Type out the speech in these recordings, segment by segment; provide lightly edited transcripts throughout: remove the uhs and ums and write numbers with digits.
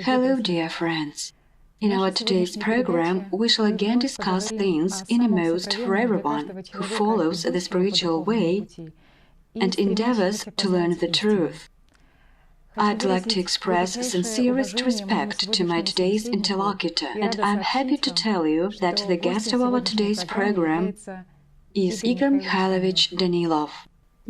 Hello, dear friends. In our today's program, we shall again discuss things innermost for everyone who follows the spiritual way and endeavors to learn the truth. I'd like to express sincerest respect to my today's interlocutor, and I'm happy to tell you that the guest of our today's program is Igor Mikhailovich Danilov.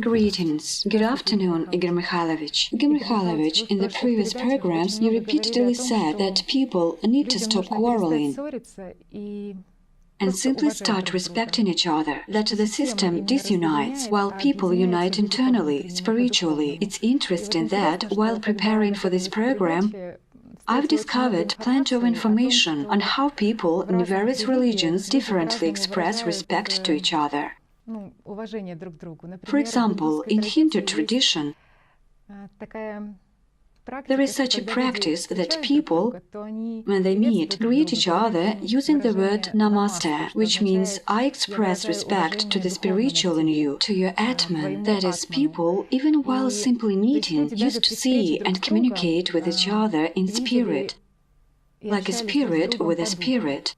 Greetings. Good afternoon, Igor Mikhailovich. Igor Mikhailovich, in the previous programs, you repeatedly said that people need to stop quarreling and simply start respecting each other, that the system disunites while people unite internally, spiritually. It's interesting that, while preparing for this program, I've discovered plenty of information on how people in various religions differently express respect to each other. For example, in Hindu tradition, there is such a practice that people, when they meet, greet each other using the word namaste, which means I express respect to the spiritual in you, to your Atman. That is, people, even while simply meeting, used to see and communicate with each other in spirit, like a spirit with a spirit.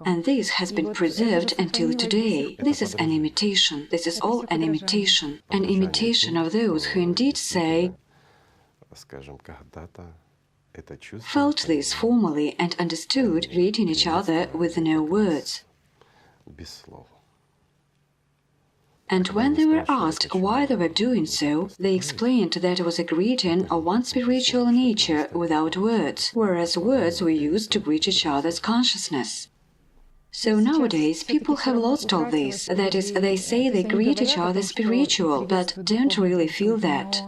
And this has been preserved until today. This is an imitation. This is all an imitation of those who indeed say, felt this formally and understood greeting each other with no words. And when they were asked why they were doing so, they explained that it was a greeting of one spiritual nature without words, whereas words were used to greet each other's consciousness. So nowadays people have lost all this. That is, they say they greet each other spiritual, but don't really feel that.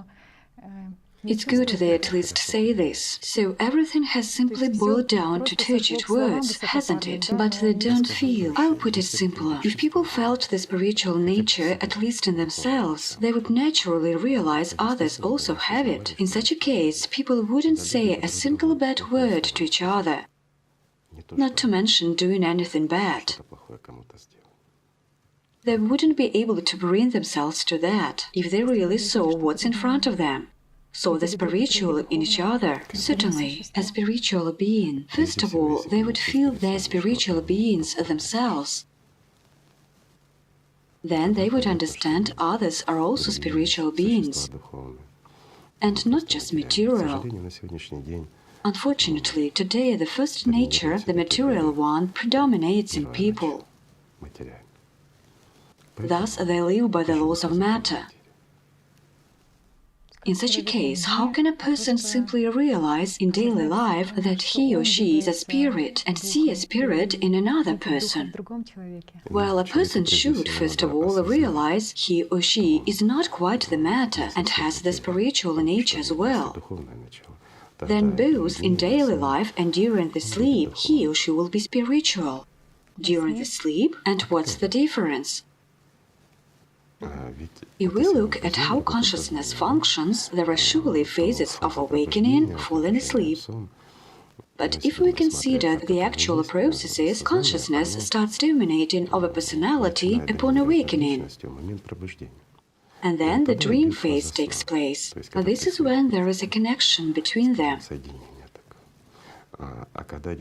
It's good they at least say this. So everything has simply boiled down to turgid words, hasn't it? But they don't feel. I'll put it simpler. If people felt the spiritual nature, at least in themselves, they would naturally realize others also have it. In such a case, people wouldn't say a single bad word to each other, not to mention doing anything bad. They wouldn't be able to bring themselves to that if they really saw what's in front of them. Saw the spiritual in each other. Certainly, a spiritual being. First of all, they would feel their spiritual beings themselves. Then they would understand others are also spiritual beings, and not just material. Unfortunately, today the first nature, the material one, predominates in people. Thus, they live by the laws of matter. In such a case, how can a person simply realize in daily life that he or she is a spirit and see a spirit in another person? Well, a person should, first of all, realize he or she is not quite the matter and has the spiritual nature as well. Then both in daily life and during the sleep, he or she will be spiritual. During the sleep, and what's the difference? If we look at how consciousness functions, there are surely phases of awakening, falling asleep. But if we consider the actual processes, consciousness starts dominating over personality upon awakening. And then the dream phase takes place. This is when there is a connection between them.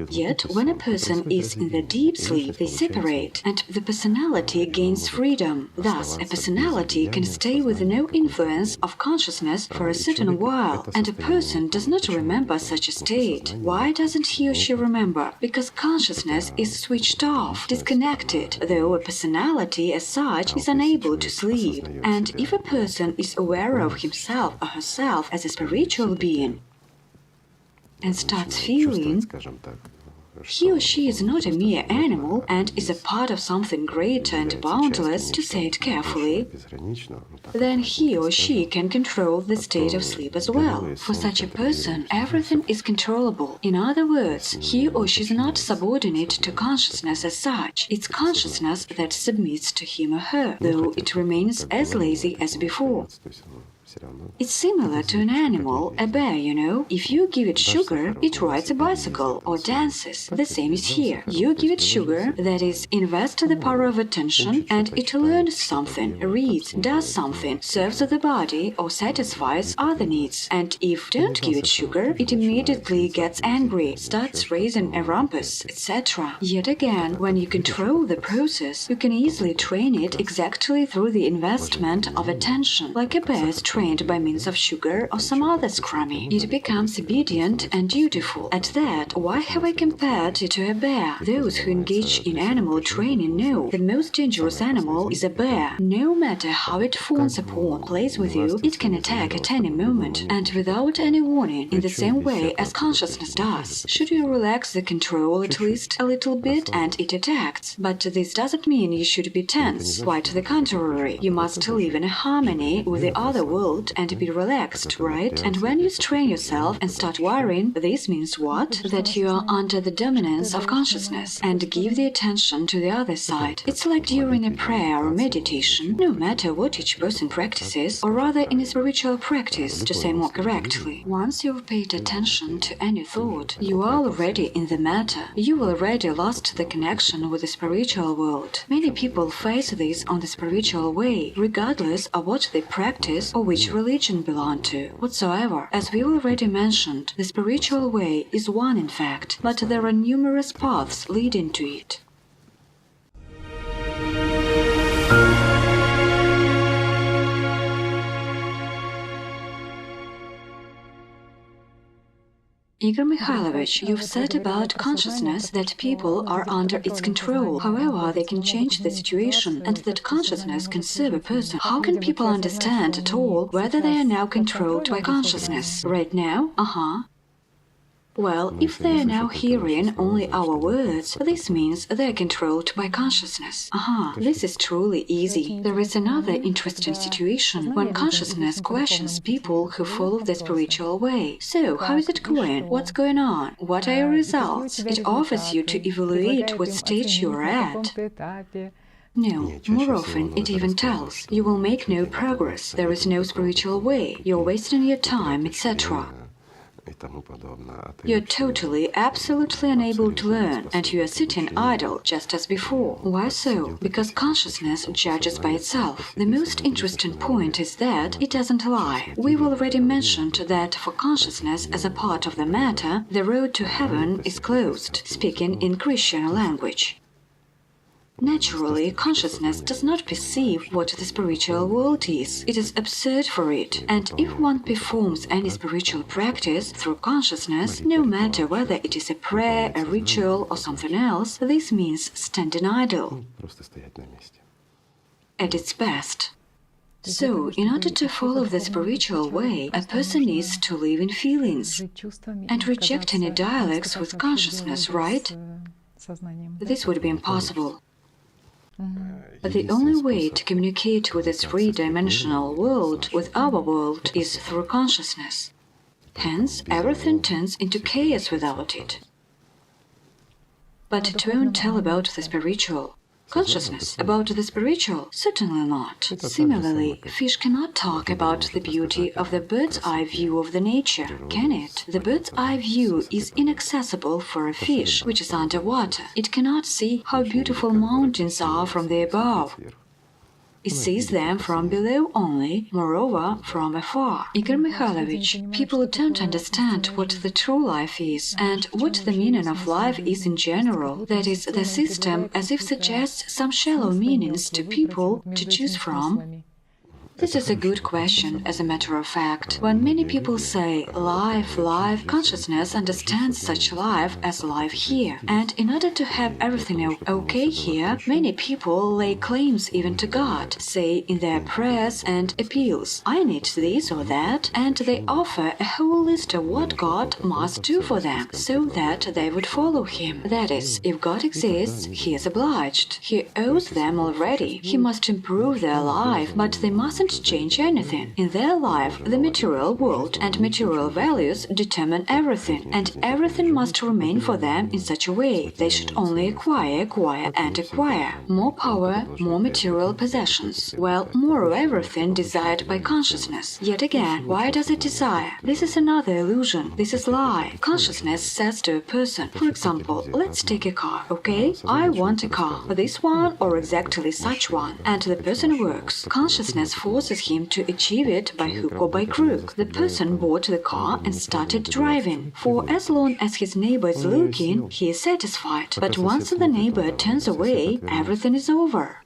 Yet, when a person is in the deep sleep, they separate, and the personality gains freedom. Thus, a personality can stay with no influence of consciousness for a certain while, and a person does not remember such a state. Why doesn't he or she remember? Because consciousness is switched off, disconnected, though a personality as such is unable to sleep. And if a person is aware of himself or herself as a spiritual being, and starts feeling, he or she is not a mere animal and is a part of something greater and boundless, to say it carefully, then he or she can control the state of sleep as well. For such a person, everything is controllable. In other words, he or she is not subordinate to consciousness as such. It's consciousness that submits to him or her, though it remains as lazy as before. It's similar to an animal, a bear, you know. If you give it sugar, it rides a bicycle or dances. The same is here. You give it sugar, that is, invest the power of attention, and it learns something, reads, does something, serves the body, or satisfies other needs. And if don't give it sugar, it immediately gets angry, starts raising a rumpus, etc. Yet again, when you control the process, you can easily train it exactly through the investment of attention, like a bear is trained by means of sugar or some other scrummy. It becomes obedient and dutiful. At that, why have I compared it to a bear? Those who engage in animal training know the most dangerous animal is a bear. No matter how it fawns upon, plays with you, it can attack at any moment, and without any warning, in the same way as consciousness does. Should you relax the control at least a little bit, and it attacks. But this doesn't mean you should be tense. Quite the contrary. You must live in harmony with the other world and be relaxed, right? And when you strain yourself and start worrying, this means what? That you are under the dominance of consciousness and give the attention to the other side. It's like during a prayer or meditation, no matter what each person practices, or rather in a spiritual practice, to say more correctly. Once you've paid attention to any thought, you are already in the matter. You already lost the connection with the spiritual world. Many people face this on the spiritual way, regardless of what they practice or which religion belong to. Whatsoever, as we already mentioned, the spiritual way is one in fact, but there are numerous paths leading to it. Igor Mikhailovich, you've said about consciousness that people are under its control. However, they can change the situation, and that consciousness can serve a person. How can people understand at all whether they are now controlled by consciousness? Right now? Well, if they are now hearing only our words, this means they are controlled by consciousness. This is truly easy. There is another interesting situation when consciousness questions people who follow the spiritual way. So, how is it going? What's going on? What are your results? It offers you to evaluate what stage you are at. No, more often it even tells, you will make no progress, there is no spiritual way, you're wasting your time, etc. You're totally, absolutely unable to learn, and you are sitting idle, just as before. Why so? Because consciousness judges by itself. The most interesting point is that it doesn't lie. We've already mentioned that for consciousness as a part of the matter, the road to heaven is closed, speaking in Christian language. Naturally, consciousness does not perceive what the spiritual world is. It is absurd for it. And if one performs any spiritual practice through consciousness, no matter whether it is a prayer, a ritual, or something else, this means standing idle at its best. So, in order to follow the spiritual way, a person needs to live in feelings and reject any dialects with consciousness, right? This would be impossible. But the only way to communicate with this three-dimensional world, with our world, is through consciousness. Hence, everything turns into chaos without it. But it won't tell about the spiritual. Consciousness about the spiritual? Certainly not. Similarly, fish cannot talk about the beauty of the bird's-eye view of the nature, can it? The bird's-eye view is inaccessible for a fish, which is underwater. It cannot see how beautiful mountains are from the above. It sees them from below only, moreover, from afar. Igor Mikhailovich, people don't understand what the true life is, and what the meaning of life is in general. That is, the system as if suggests some shallow meanings to people to choose from. This is a good question, as a matter of fact. When many people say life, life, consciousness understands such life as life here. And in order to have everything okay here, many people lay claims even to God, say in their prayers and appeals, I need this or that, and they offer a whole list of what God must do for them, so that they would follow Him. That is, if God exists, He is obliged. He owes them already. He must improve their life, but they mustn't can't change anything. In their life, the material world and material values determine everything, and everything must remain for them in such a way. They should only acquire, acquire, and acquire. More power, more material possessions. Well, more of everything desired by consciousness. Yet again, why does it desire? This is another illusion. This is lie. Consciousness says to a person, for example, let's take a car, okay? I want a car, this one or exactly such one. And the person works. Consciousness forces him to achieve it by hook or by crook. The person bought the car and started driving. For as long as his neighbor is looking, he is satisfied. But once the neighbor turns away, everything is over.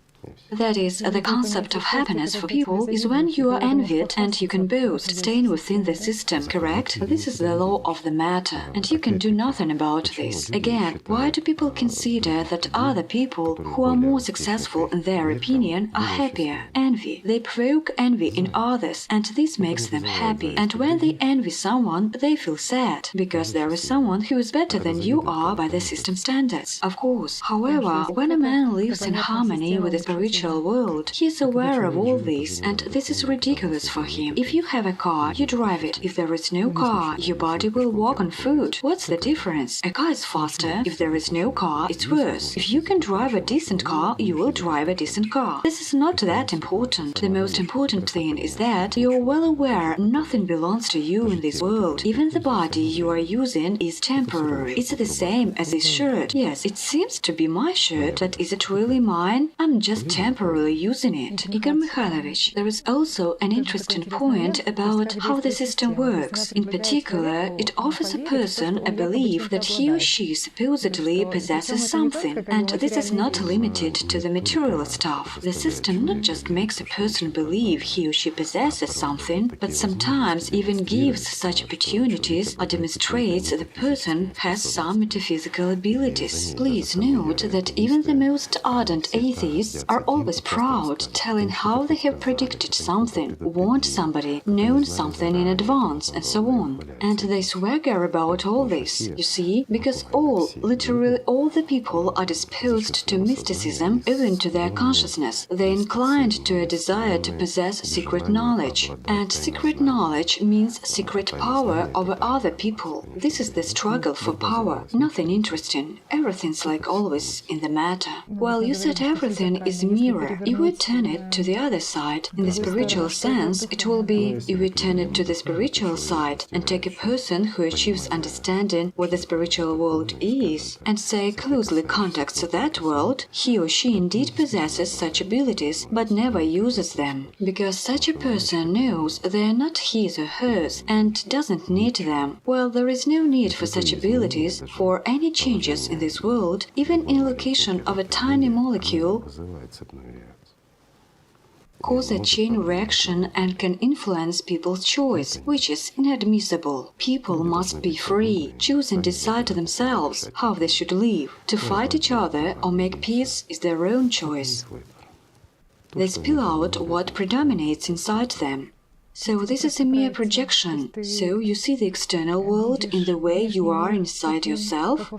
That is, the concept of happiness for people is when you are envied and you can boast, staying within the system, correct? This is the law of the matter, and you can do nothing about this. Again, why do people consider that other people who are more successful in their opinion are happier? Envy. They provoke envy in others, and this makes them happy. And when they envy someone, they feel sad, because there is someone who is better than you are by the system standards. Of course, however, when a man lives in harmony with the spiritual world, he is aware of all this, and this is ridiculous for him. If you have a car, you drive it. If there is no car, your body will walk on foot. What's the difference? A car is faster. If there is no car, it's worse. If you can drive a decent car, you will drive a decent car. This is not that important. The most important thing is that you are well aware nothing belongs to you in this world. Even the body you are using is temporary. It's the same as this shirt. Yes, it seems to be my shirt, but is it really mine? I'm just temporarily using it. Igor Mikhailovich, there is also an interesting point about how the system works. In particular, it offers a person a belief that he or she supposedly possesses something, and this is not limited to the material stuff. The system not just makes a person believe he or she possesses something, but sometimes even gives such opportunities or demonstrates the person has some metaphysical abilities. Please note that even the most ardent atheists are always proud, telling how they have predicted something, warned somebody, known something in advance, and so on. And they swagger about all this, you see, because literally all the people are disposed to mysticism owing to their consciousness. They're inclined to a desire to possess secret knowledge. And secret knowledge means secret power over other people. This is the struggle for power. Nothing interesting. Everything's like always in the matter. Well, you said everything is mirror. If we turn it to the other side, in the spiritual sense, it will be, if we turn it to the spiritual side and take a person who achieves understanding what the spiritual world is, and say closely contacts that world, he or she indeed possesses such abilities, but never uses them, because such a person knows they are not his or hers, and doesn't need them. Well, there is no need for such abilities, for any changes in this world, even in location of a tiny molecule, cause a chain reaction and can influence people's choice, which is inadmissible. People must be free, choose and decide themselves how they should live. To fight each other or make peace is their own choice. They spill out what predominates inside them. So this is a mere projection. So you see the external world in the way you are inside yourself?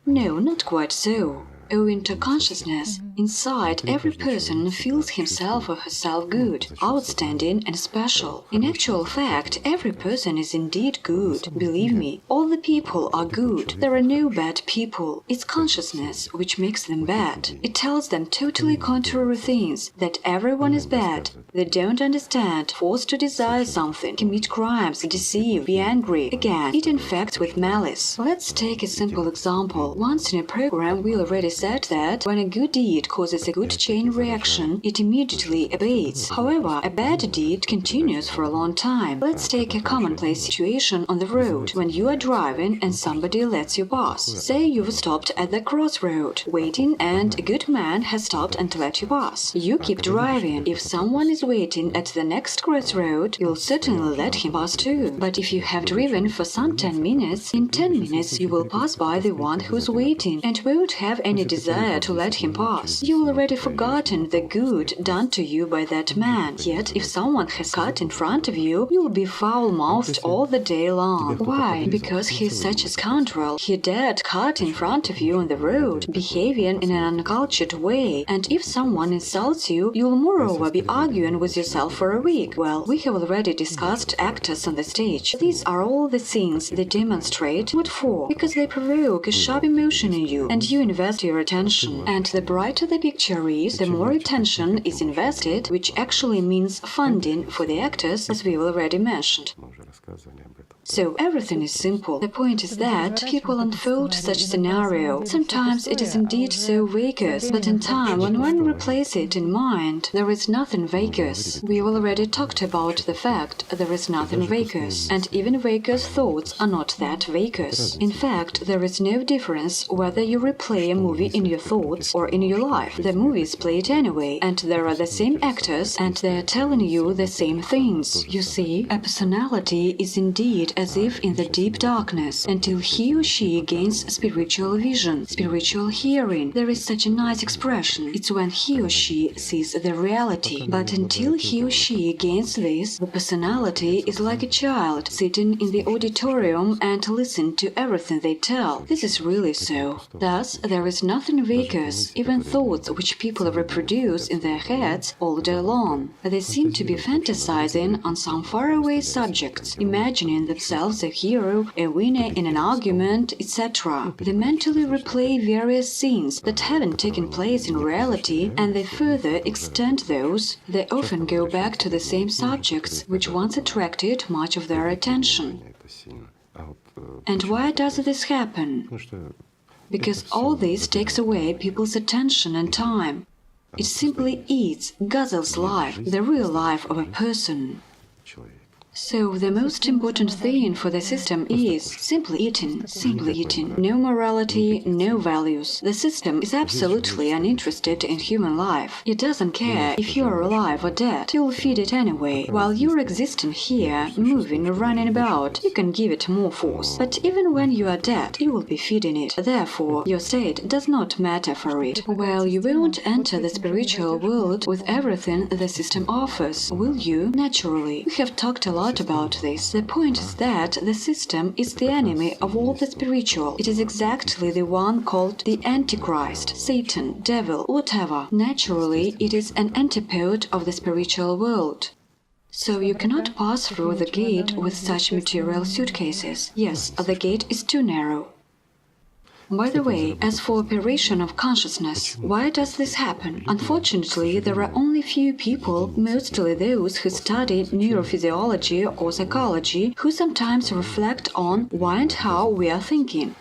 No, not quite so. Owing to consciousness, inside every person feels himself or herself good, outstanding and special. In actual fact, every person is indeed good. Believe me, all the people are good. There are no bad people. It's consciousness which makes them bad. It tells them totally contrary things, that everyone is bad. They don't understand, forced to desire something, commit crimes, deceive, be angry. Again, it infects with malice. Let's take a simple example. Once in a program we already said that when a good deed causes a good chain reaction, it immediately abates. However, a bad deed continues for a long time. Let's take a commonplace situation on the road, when you are driving and somebody lets you pass. Say you've stopped at the crossroad, waiting, and a good man has stopped and let you pass. You keep driving. If someone is waiting at the next crossroad, you'll certainly let him pass too. But if you have driven for some 10 minutes, in 10 minutes you will pass by the one who's waiting and won't have any desire to let him pass. You've already forgotten the good done to you by that man. Yet, if someone has cut in front of you, you'll be foul-mouthed all the day long. Why? Because he's such a scoundrel. He dared cut in front of you on the road, behaving in an uncultured way. And if someone insults you, you'll moreover be arguing with yourself for a week. Well, we have already discussed actors on the stage. These are all the things they demonstrate. What for? Because they provoke a sharp emotion in you, and you invest your attention. And the brighter the picture is, the more attention is invested, which actually means funding for the actors, as we've already mentioned. So everything is simple. The point is that people unfold such scenario. Sometimes it is indeed so vacuous, but in time, when one replaces it in mind, there is nothing vacuous. We've already talked about the fact there is nothing vacuous, and even vacuous thoughts are not that vacuous. In fact, there is no difference whether you replay a movie in your thoughts or in your life. The movie is played anyway, and there are the same actors, and they are telling you the same things. You see, a personality is indeed as if in the deep darkness, until he or she gains spiritual vision, spiritual hearing. There is such a nice expression. It's when he or she sees the reality. But until he or she gains this, the personality is like a child sitting in the auditorium and listening to everything they tell. This is really so. Thus, there is nothing vacuous, even thoughts which people reproduce in their heads all day long. They seem to be fantasizing on some faraway subjects, imagining themselves a hero, a winner in an argument, etc. They mentally replay various scenes that haven't taken place in reality, and they further extend those. They often go back to the same subjects which once attracted much of their attention. And why does this happen? Because all this takes away people's attention and time. It simply eats, guzzles life, the real life of a person. So the most important thing for the system is simply eating, no morality, no values. The system is absolutely uninterested in human life. It doesn't care if you are alive or dead, you'll feed it anyway. While you're existing here, moving, running about, you can give it more force. But even when you are dead, you will be feeding it. Therefore, your state does not matter for it. Well, you won't enter the spiritual world with everything the system offers, will you? Naturally. We have talked a lot about this. The point is that the system is the enemy of all the spiritual. It is exactly the one called the Antichrist, Satan, devil, whatever. Naturally, it is an antipode of the spiritual world. So you cannot pass through the gate with such material suitcases. Yes, the gate is too narrow. By the way, as for operation of consciousness, why does this happen? Unfortunately, there are only few people, mostly those who study neurophysiology or psychology, who sometimes reflect on why and how we are thinking.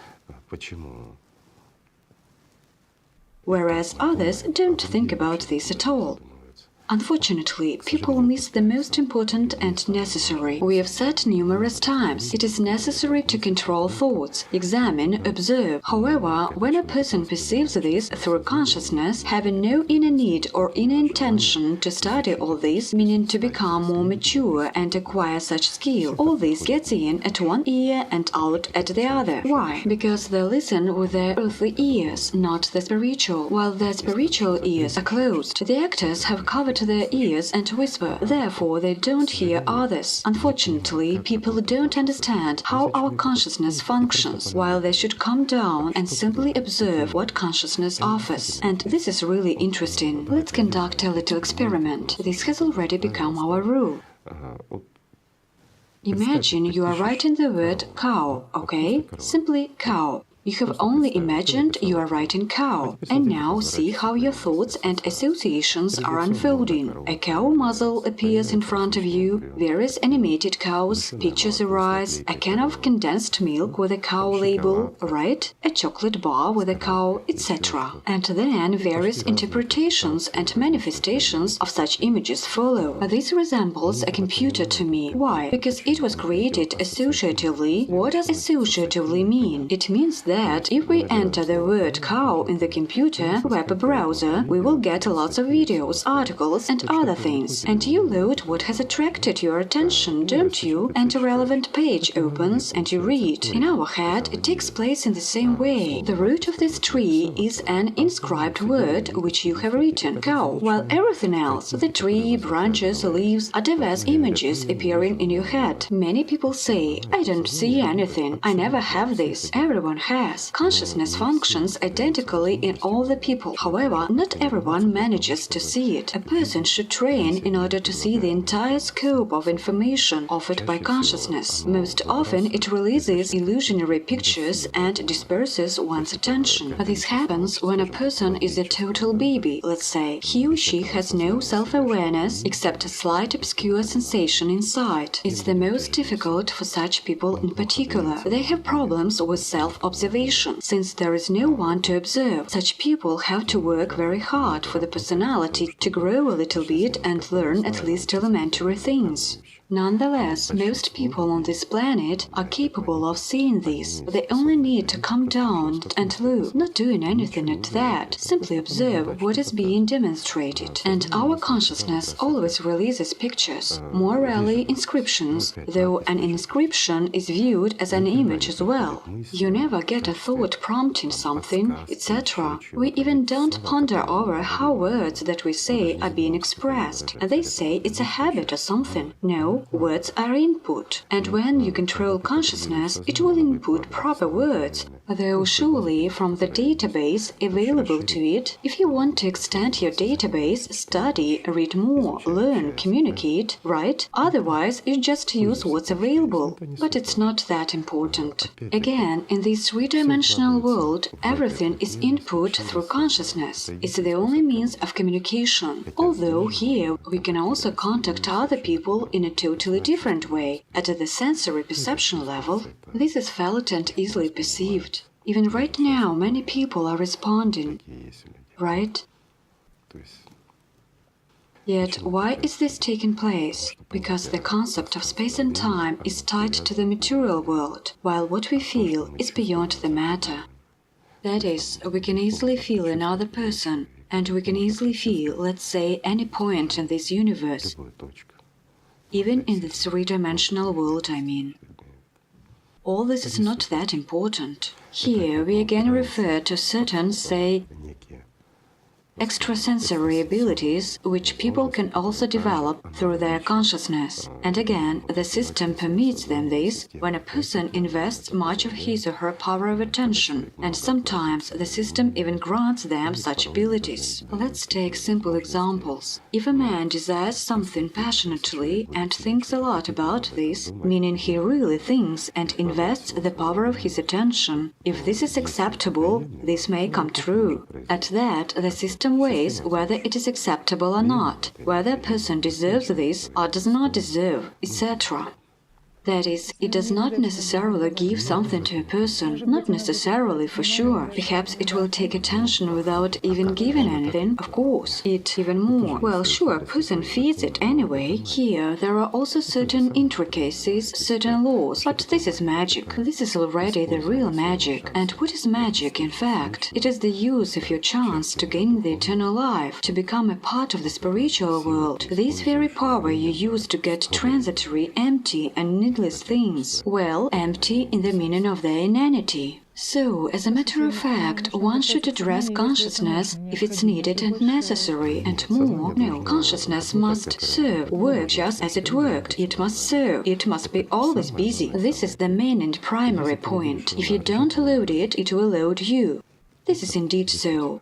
Whereas others don't think about this at all. Unfortunately, people miss the most important and necessary. We have said numerous times, it is necessary to control thoughts, examine, observe. However, when a person perceives this through consciousness, having no inner need or inner intention to study all this, meaning to become more mature and acquire such skill, all this gets in at one ear and out at the other. Why? Because they listen with their earthly ears, not the spiritual. While their spiritual ears are closed, the actors have covered their ears and whisper, therefore they don't hear others. Unfortunately, people don't understand how our consciousness functions, while they should calm down and simply observe what consciousness offers. And this is really interesting. Let's conduct a little experiment. This has already become our rule. Imagine you are writing the word cow, okay? Simply cow. You have only imagined you are writing cow, and now see how your thoughts and associations are unfolding. A cow muzzle appears in front of you, various animated cows, pictures arise, a can of condensed milk with a cow label, right? A chocolate bar with a cow, etc. And then various interpretations and manifestations of such images follow. This resembles a computer to me. Why? Because it was created associatively. What does associatively mean? It means that if we enter the word cow in the computer web browser, we will get lots of videos, articles, and other things. And you load what has attracted your attention, don't you? And a relevant page opens and you read. In our head, it takes place in the same way. The root of this tree is an inscribed word which you have written, cow, while everything else, the tree, branches, leaves, are diverse images appearing in your head. Many people say, I don't see anything, I never have this. Everyone has. Consciousness functions identically in all the people. However, not everyone manages to see it. A person should train in order to see the entire scope of information offered by consciousness. Most often, it releases illusionary pictures and disperses one's attention. This happens when a person is a total baby, let's say. He or she has no self-awareness except a slight obscure sensation inside. It's the most difficult for such people in particular. They have problems with self-observation, since there is no one to observe. Such people have to work very hard for the personality to grow a little bit and learn at least elementary things. Nonetheless, most people on this planet are capable of seeing this. They only need to calm down and look, not doing anything at that, simply observe what is being demonstrated. And our consciousness always releases pictures, more rarely inscriptions, though an inscription is viewed as an image as well. You never get a thought prompting something, etc. We even don't ponder over how words that we say are being expressed. They say it's a habit or something. No, words are input, and when you control consciousness, it will input proper words, though surely from the database available to it. If you want to extend your database, study, read more, learn, communicate, right? Otherwise, you just use what's available. But it's not that important. Again, in this three-dimensional world, everything is input through consciousness. It's the only means of communication. Although here we can also contact other people in a totally different way, at the sensory perception level. This is felt and easily perceived. Even right now, many people are responding, right? Yet, why is this taking place? Because the concept of space and time is tied to the material world, while what we feel is beyond the matter. That is, we can easily feel another person, and we can easily feel, let's say, any point in this universe. Even in the three-dimensional world, I mean. All this is not that important. Here we again refer to certain, say, extrasensory abilities which people can also develop through their consciousness. And again, the system permits them this when a person invests much of his or her power of attention, and sometimes the system even grants them such abilities. Let's take simple examples. If a man desires something passionately and thinks a lot about this, meaning he really thinks and invests the power of his attention, if this is acceptable, this may come true. At that, the system weighs whether it is acceptable or not, whether a person deserves this or does not deserve, etc. That is, it does not necessarily give something to a person, not necessarily for sure. Perhaps it will take attention without even giving anything, of course, it even more. Well, sure, a person feeds it anyway. Here, there are also certain intricacies, certain laws, but this is magic. This is already the real magic. And what is magic, in fact? It is the use of your chance to gain the eternal life, to become a part of the spiritual world. This very power you use to get transitory, empty, and needless things, well, empty in the meaning of their inanity. So, as a matter of fact, one should address consciousness if it's needed and necessary, and more. No, consciousness must serve, work just as it worked. It must serve, it must be always busy. This is the main and primary point. If you don't load it, it will load you. This is indeed so.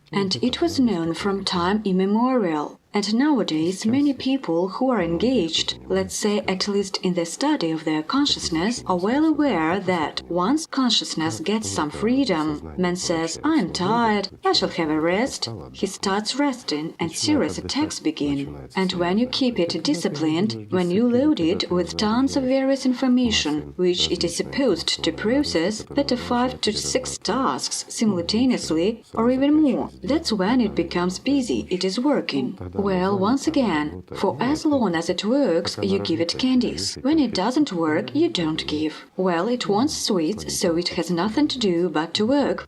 And it was known from time immemorial. And nowadays, many people who are engaged, let's say at least in the study of their consciousness, are well aware that once consciousness gets some freedom, man says, I'm tired, I shall have a rest. He starts resting and serious attacks begin. And when you keep it disciplined, when you load it with tons of various information, which it is supposed to process, better 5 to 6 tasks simultaneously, or even more, that's when it becomes busy, it is working. Well, once again, for as long as it works, you give it candies. When it doesn't work, you don't give. Well, it wants sweets, so it has nothing to do but to work.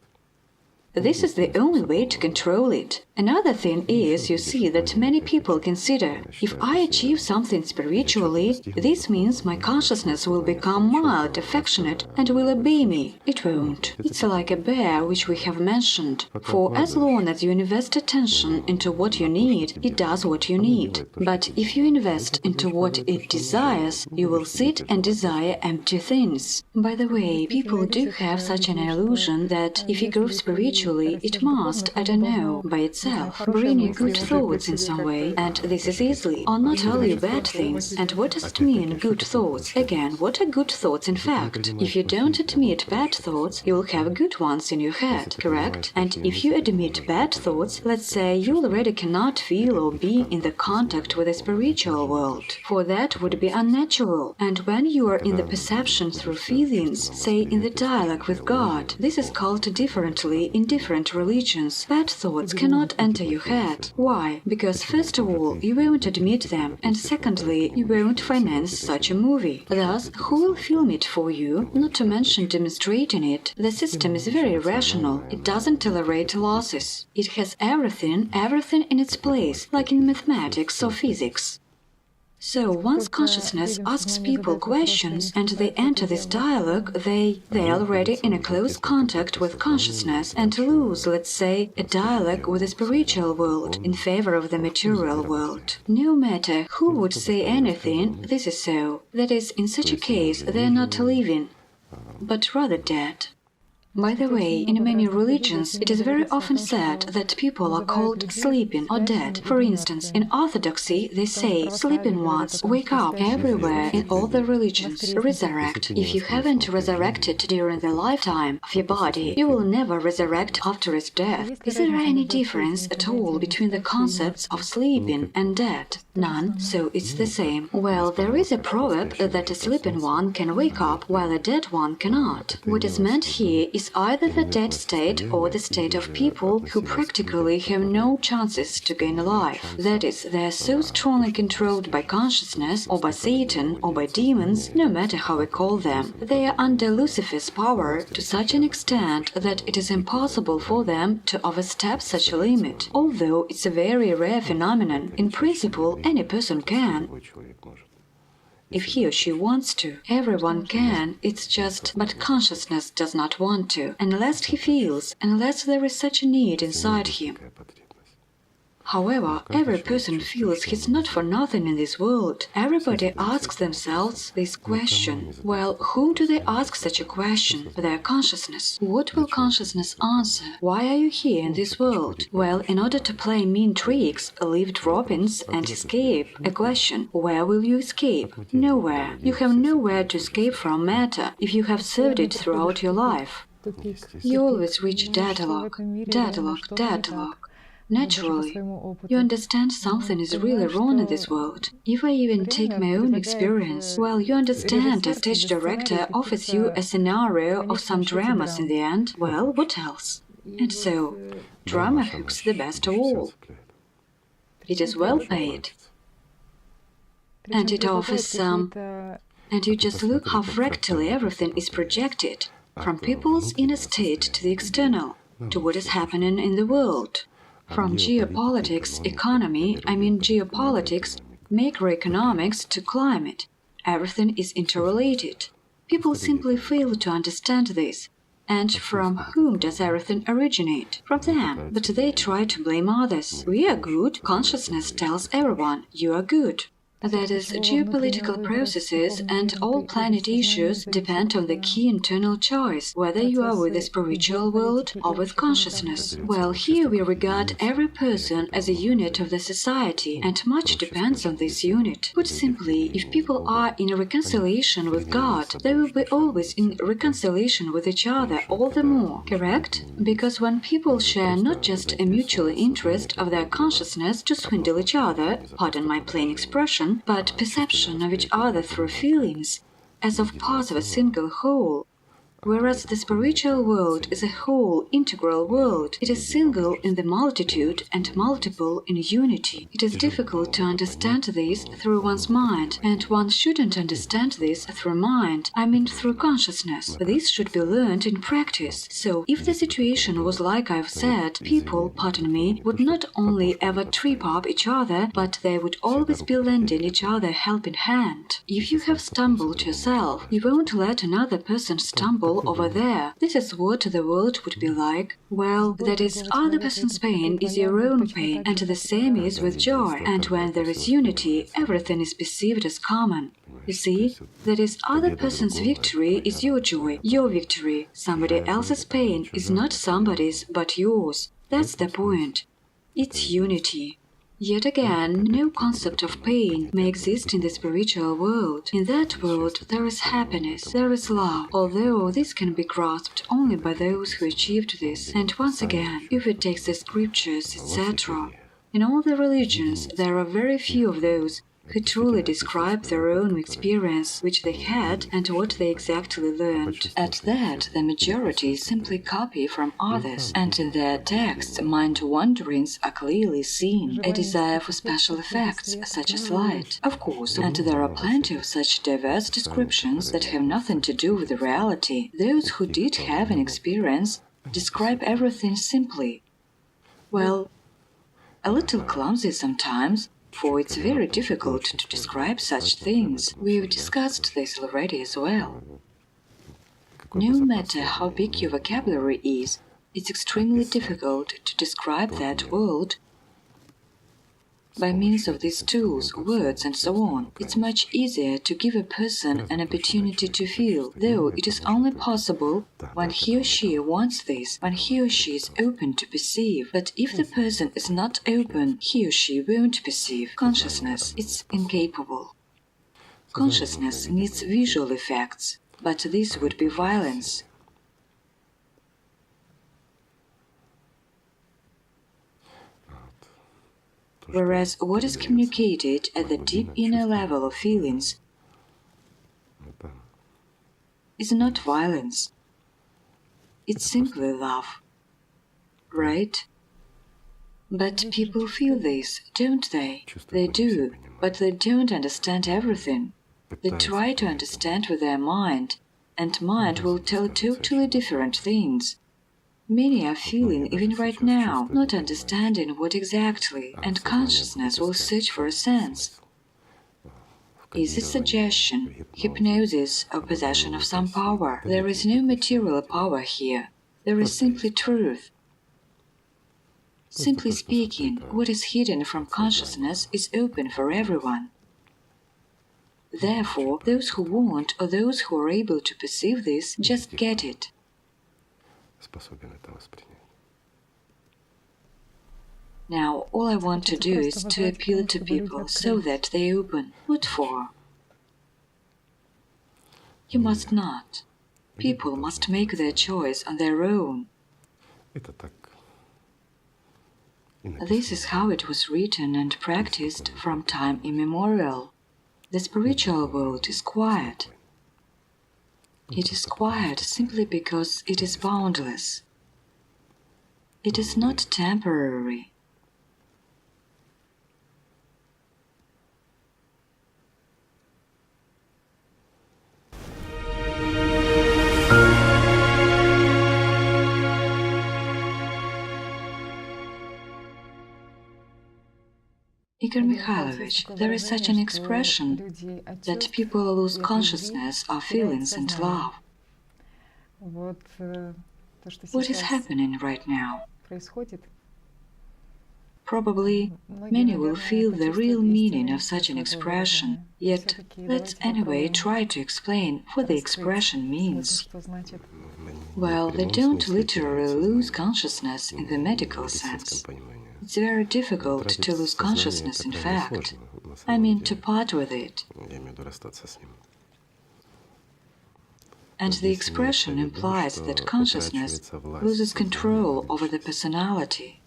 This is the only way to control it. Another thing is, you see, that many people consider, if I achieve something spiritually, this means my consciousness will become mild, affectionate, and will obey me. It won't. It's like a bear, which we have mentioned. For as long as you invest attention into what you need, it does what you need. But if you invest into what it desires, you will sit and desire empty things. By the way, people do have such an illusion that if you grow spiritually, it must, I don't know, by itself, bring you good thoughts in some way, and this is easily, or not only bad things. And what does it mean, good thoughts? Again, what are good thoughts in fact? If you don't admit bad thoughts, you will have good ones in your head, correct? And if you admit bad thoughts, let's say you already cannot feel or be in the contact with the spiritual world, for that would be unnatural. And when you are in the perception through feelings, say in the dialogue with God, this is called differently in different religions. Bad thoughts cannot enter your head. Why? Because first of all, you won't admit them, and secondly, you won't finance such a movie. Thus, who will film it for you? Not to mention demonstrating it. The system is very rational. It doesn't tolerate losses. It has everything in its place, like in mathematics or physics. So once consciousness asks people questions and they enter this dialogue, they're already in a close contact with consciousness and lose, let's say, a dialogue with the spiritual world in favor of the material world. No matter who would say anything, this is so. That is, in such a case, they're not living, but rather dead. By the way, in many religions, it is very often said that people are called sleeping or dead. For instance, in Orthodoxy, they say, sleeping ones wake up. Everywhere in all the religions, resurrect. If you haven't resurrected during the lifetime of your body, you will never resurrect after its death. Is there any difference at all between the concepts of sleeping and dead? None, so it's the same. Well, there is a proverb that a sleeping one can wake up while a dead one cannot. What is meant here is either the dead state or the state of people who practically have no chances to gain life. That is, they are so strongly controlled by consciousness, or by Satan, or by demons, no matter how we call them. They are under Lucifer's power to such an extent that it is impossible for them to overstep such a limit. Although it's a very rare phenomenon, in principle any person can. If he or she wants to. Everyone can, it's just, but consciousness does not want to, unless he feels, unless there is such a need inside him. However, every person feels he's not for nothing in this world. Everybody asks themselves this question. Well, whom do they ask such a question? Their consciousness. What will consciousness answer? Why are you here in this world? Well, in order to play mean tricks, leave droppings and escape. A question. Where will you escape? Nowhere. You have nowhere to escape from matter if you have served it throughout your life. You always reach deadlock. Naturally, you understand something is really wrong in this world. If I even take my own experience, well, you understand a stage director offers you a scenario of some dramas in the end, well, what else? And so, drama hooks the best of all. It is well paid. And it offers some... And you just look how fractally everything is projected, from people's inner state to the external, to what is happening in the world. From geopolitics, economy, geopolitics, macroeconomics to climate. Everything is interrelated. People simply fail to understand this. And from whom does everything originate? From them. But they try to blame others. We are good. Consciousness tells everyone, you are good. That is, geopolitical processes and all planet issues depend on the key internal choice, whether you are with the spiritual world or with consciousness. Well, here we regard every person as a unit of the society, and much depends on this unit. Put simply, if people are in reconciliation with God, they will be always in reconciliation with each other all the more, correct? Because when people share not just a mutual interest of their consciousness to swindle each other, pardon my plain expression, but perception of each other through feelings, as of parts of a single whole, Whereas the spiritual world is a whole, integral world. It is single in the multitude and multiple in unity. It is difficult to understand this through one's mind, and one shouldn't understand this through mind, I mean through consciousness. This should be learned in practice. So, if the situation was like I've said, people, pardon me, would not only ever trip up each other, but they would always be lending each other a helping hand. If you have stumbled yourself, you won't let another person stumble over there. This is what the world would be like. Well, that is, other person's pain is your own pain, and the same is with joy. And when there is unity, everything is perceived as common. You see, that is, other person's victory is your joy, your victory. Somebody else's pain is not somebody's, but yours. That's the point. It's unity. Yet again, no concept of pain may exist in the spiritual world. In that world, there is happiness, there is love, although this can be grasped only by those who achieved this. And once again, if it takes the scriptures, etc., in all the religions, there are very few of those who truly describe their own experience, which they had, and what they exactly learned. At that, the majority simply copy from others, and in their texts, mind wanderings are clearly seen, a desire for special effects, such as light. Of course, and there are plenty of such diverse descriptions that have nothing to do with the reality. Those who did have an experience describe everything simply. Well, a little clumsy sometimes, for it's very difficult to describe such things. We've discussed this already as well. No matter how big your vocabulary is, it's extremely difficult to describe that world by means of these tools, words, and so on. It's much easier to give a person an opportunity to feel, though it is only possible when he or she wants this, when he or she is open to perceive. But if the person is not open, he or she won't perceive. Consciousness is incapable. Consciousness needs visual effects, but this would be violence. Whereas what is communicated at the deep inner level of feelings is not violence. It's simply love. Right? But people feel this, don't they? They do, but they don't understand everything. They try to understand with their mind, and mind will tell totally different things. Many are feeling, even right now, not understanding what exactly, and consciousness will search for a sense. Is it suggestion, hypnosis, or possession of some power? There is no material power here. There is simply truth. Simply speaking, what is hidden from consciousness is open for everyone. Therefore, those who want or those who are able to perceive this just get it. Now, all I want to do is to appeal to people so that they open. What for? You must not. People must make their choice on their own. This is how it was written and practiced from time immemorial. The spiritual world is quiet. It is quiet simply because it is boundless. It is not temporary. Igor Mikhailovich, there is such an expression that people lose consciousness of feelings and love. What is happening right now? Probably many will feel the real meaning of such an expression, yet let's anyway try to explain what the expression means. Well, they don't literally lose consciousness in the medical sense. It's very difficult to lose consciousness, in fact. I mean, to part with it. And the expression implies that consciousness loses control over the personality.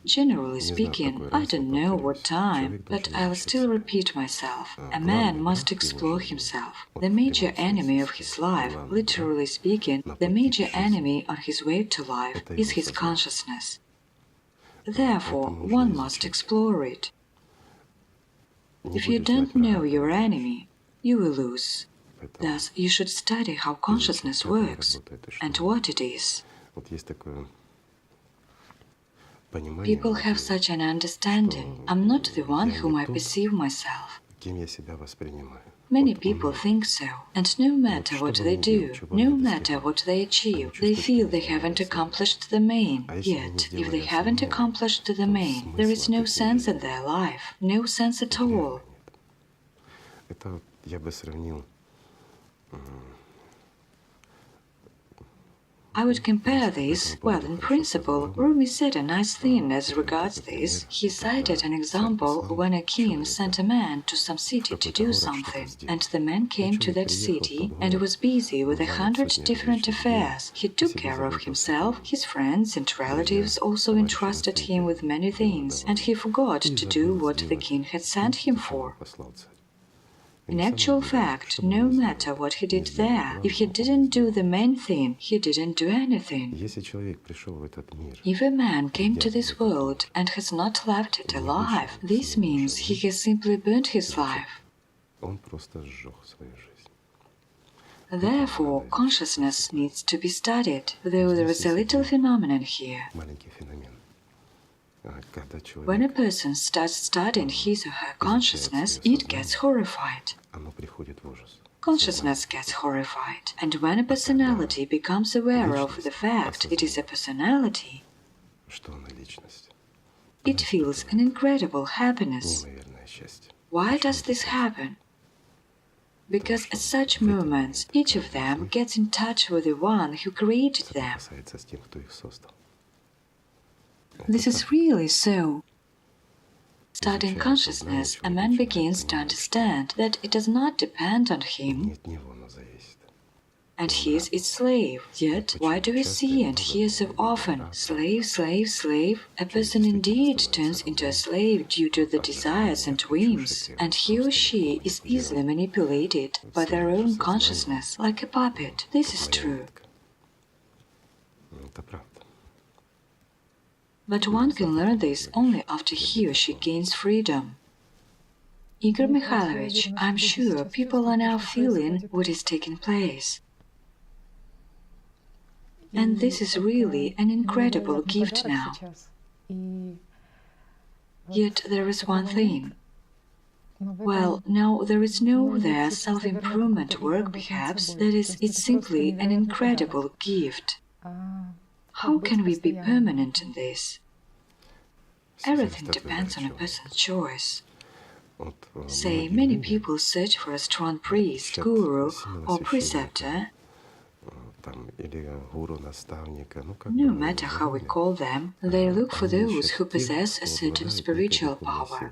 Generally speaking, I don't know what time, but I'll still repeat myself. A man must explore himself. The major enemy of his life, literally speaking, the major enemy on his way to life, is his consciousness. Therefore, one must explore it. If you don't know your enemy, you will lose. Thus, you should study how consciousness works and what it is. People have such an understanding. I'm not the one whom I perceive myself. Many people think so, and no matter what they do, no matter what they achieve, they feel they haven't accomplished the main. Yet, if they haven't accomplished the main, there is no sense in their life, no sense at all. I would compare this, well, in principle, Rumi said a nice thing as regards this. He cited an example when a king sent a man to some city to do something, and the man came to that city and was busy with 100 different affairs. He took care of himself, his friends and relatives also entrusted him with many things, and he forgot to do what the king had sent him for. In actual fact, no matter what he did there, if he didn't do the main thing, he didn't do anything. If a man came to this world and has not left it alive, this means he has simply burnt his life. Therefore, consciousness needs to be studied, though there is a little phenomenon here. When a person starts studying his or her consciousness, it gets horrified. Consciousness gets horrified, and when a personality becomes aware of the fact it is a personality, it feels an incredible happiness. Why does this happen? Because at such moments, each of them gets in touch with the one who created them. This is really so. Studying consciousness, a man begins to understand that it does not depend on him, and he is its slave. Yet, why do we see and hear so often, slave, slave, slave? A person indeed turns into a slave due to the desires and whims, and he or she is easily manipulated by their own consciousness, like a puppet. This is true. But one can learn this only after he or she gains freedom. Igor Mikhailovich, I'm sure people are now feeling what is taking place. And this is really an incredible gift now. Yet there is one thing. Well, now there is no there self-improvement work, perhaps, that is, it's simply an incredible gift. How can we be permanent in this? Everything depends on a person's choice. Say, many people search for a strong priest, guru, or preceptor, no matter how we call them, they look for those who possess a certain spiritual power.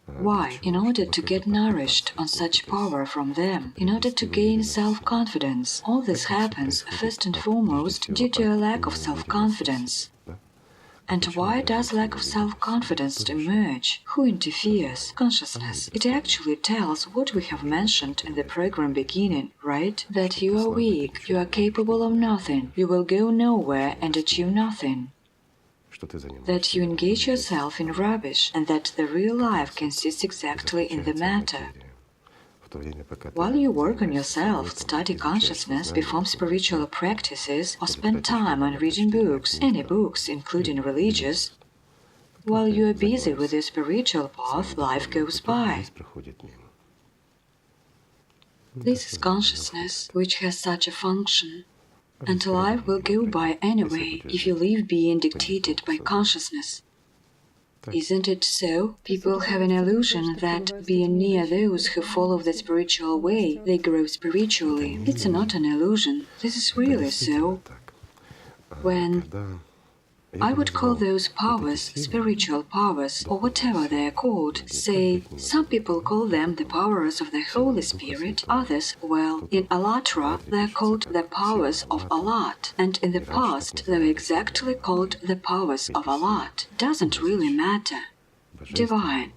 Why? In order to get nourished on such power from them, in order to gain self-confidence. All this happens, first and foremost, due to a lack of self-confidence. And why does lack of self-confidence emerge? Who interferes? Consciousness. It actually tells what we have mentioned in the program beginning, right? That you are weak, you are capable of nothing, you will go nowhere and achieve nothing. That you engage yourself in rubbish, and that the real life consists exactly in the matter. While you work on yourself, study consciousness, perform spiritual practices, or spend time on reading books, any books, including religious, while you are busy with your spiritual path, life goes by. This is consciousness, which has such a function. And life will go by anyway if you live being dictated by consciousness. Isn't it so? People have an illusion that, being near those who follow the spiritual way, they grow spiritually. It's not an illusion. This is really so. When I would call those powers spiritual powers, or whatever they are called. Say, some people call them the powers of the Holy Spirit, others, well, in Allatra they are called the powers of Allat, and in the past they were exactly called the powers of Allat. Doesn't really matter. Divine.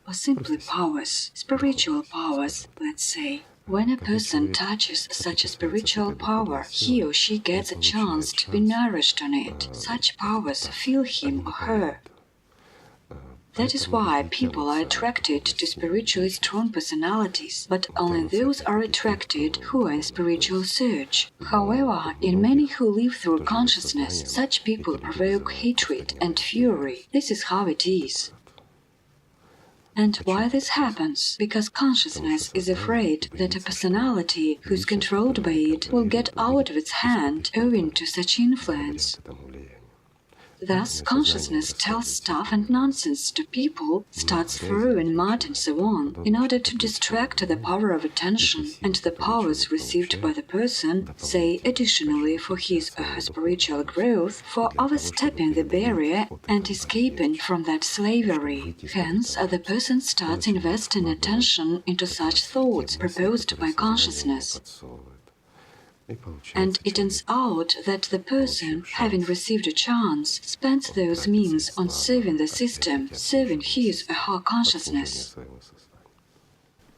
Or simply powers, spiritual powers, let's say. When a person touches such a spiritual power, he or she gets a chance to be nourished on it. Such powers fill him or her. That is why people are attracted to spiritually strong personalities, but only those are attracted who are in spiritual search. However, in many who live through consciousness, such people provoke hatred and fury. This is how it is. And why this happens? Because consciousness is afraid that a personality who is controlled by it will get out of its hand owing to such influence. Thus, consciousness tells stuff and nonsense to people, starts throwing mud and so on, in order to distract the power of attention and the powers received by the person, say, additionally for his or her spiritual growth, for overstepping the barrier and escaping from that slavery. Hence, the person starts investing attention into such thoughts proposed by consciousness. And it turns out that the person, having received a chance, spends those means on serving the system, serving his or her consciousness.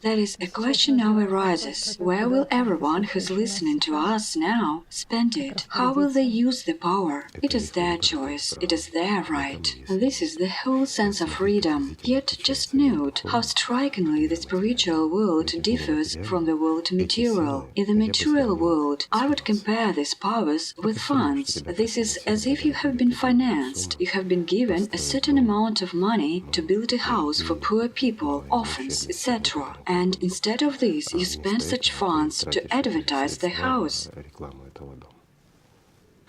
That is, a question now arises, where will everyone who's listening to us now spend it? How will they use the power? It is their choice, it is their right. This is the whole sense of freedom. Yet just note how strikingly the spiritual world differs from the world material. In the material world, I would compare these powers with funds. This is as if you have been financed. You have been given a certain amount of money to build a house for poor people, orphans, etc. And instead of this, you spend such funds to advertise the house.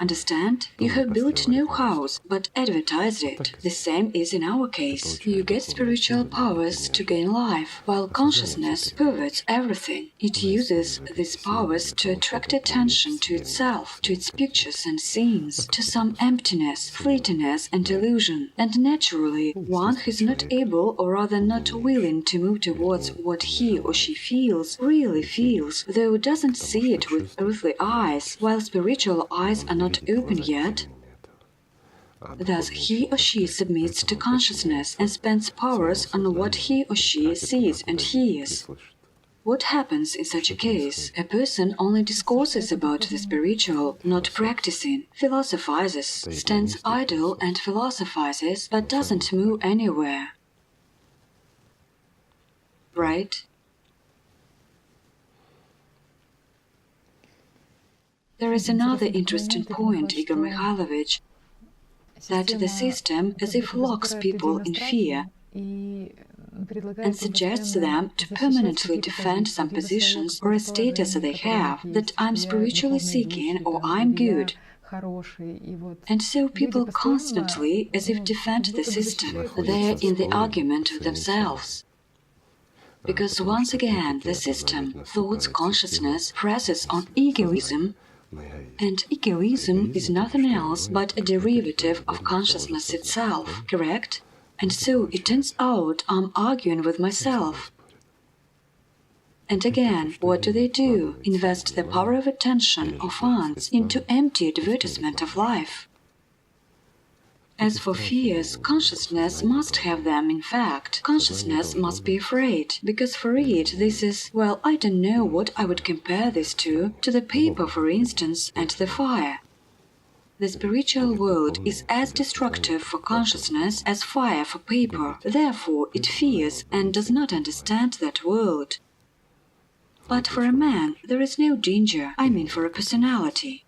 Understand? You have built no house, but advertised it. The same is in our case. You get spiritual powers to gain life, while consciousness perverts everything. It uses these powers to attract attention to itself, to its pictures and scenes, to some emptiness, fleetiness and illusion. And naturally, one who is not able, or rather not willing to move towards what he or she feels, really feels, though doesn't see it with earthly eyes, while spiritual eyes are not open yet. Thus he or she submits to consciousness and spends powers on what he or she sees and hears. What happens in such a case? A person only discourses about the spiritual, not practicing, philosophizes, stands idle and philosophizes, but doesn't move anywhere. Right? There is another interesting point, Igor Mikhailovich, that the system as if locks people in fear and suggests them to permanently defend some positions or a status they have, that I'm spiritually seeking or I'm good. And so people constantly, as if defend the system, they are in the argument with themselves. Because once again, the system, thoughts, consciousness, presses on egoism, and egoism is nothing else but a derivative of consciousness itself, correct? And so it turns out I'm arguing with myself. And again, what do? Invest the power of attention or funds into empty advertisement of life. As for fears, consciousness must have them, in fact. Consciousness must be afraid, because for it this is, well, I don't know what I would compare this to the paper, for instance, and the fire. The spiritual world is as destructive for consciousness as fire for paper, therefore it fears and does not understand that world. But for a man there is no danger, I mean for a personality.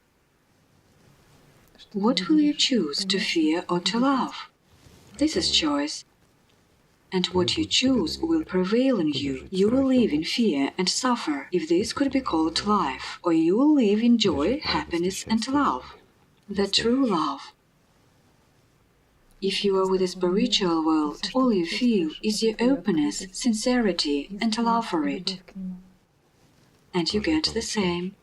What will you choose, to fear or to love? This is choice. And what you choose will prevail in you. You will live in fear and suffer, if this could be called life, or you will live in joy, happiness and love. The true love. If you are with the spiritual world, all you feel is your openness, sincerity and love for it. And you get the same.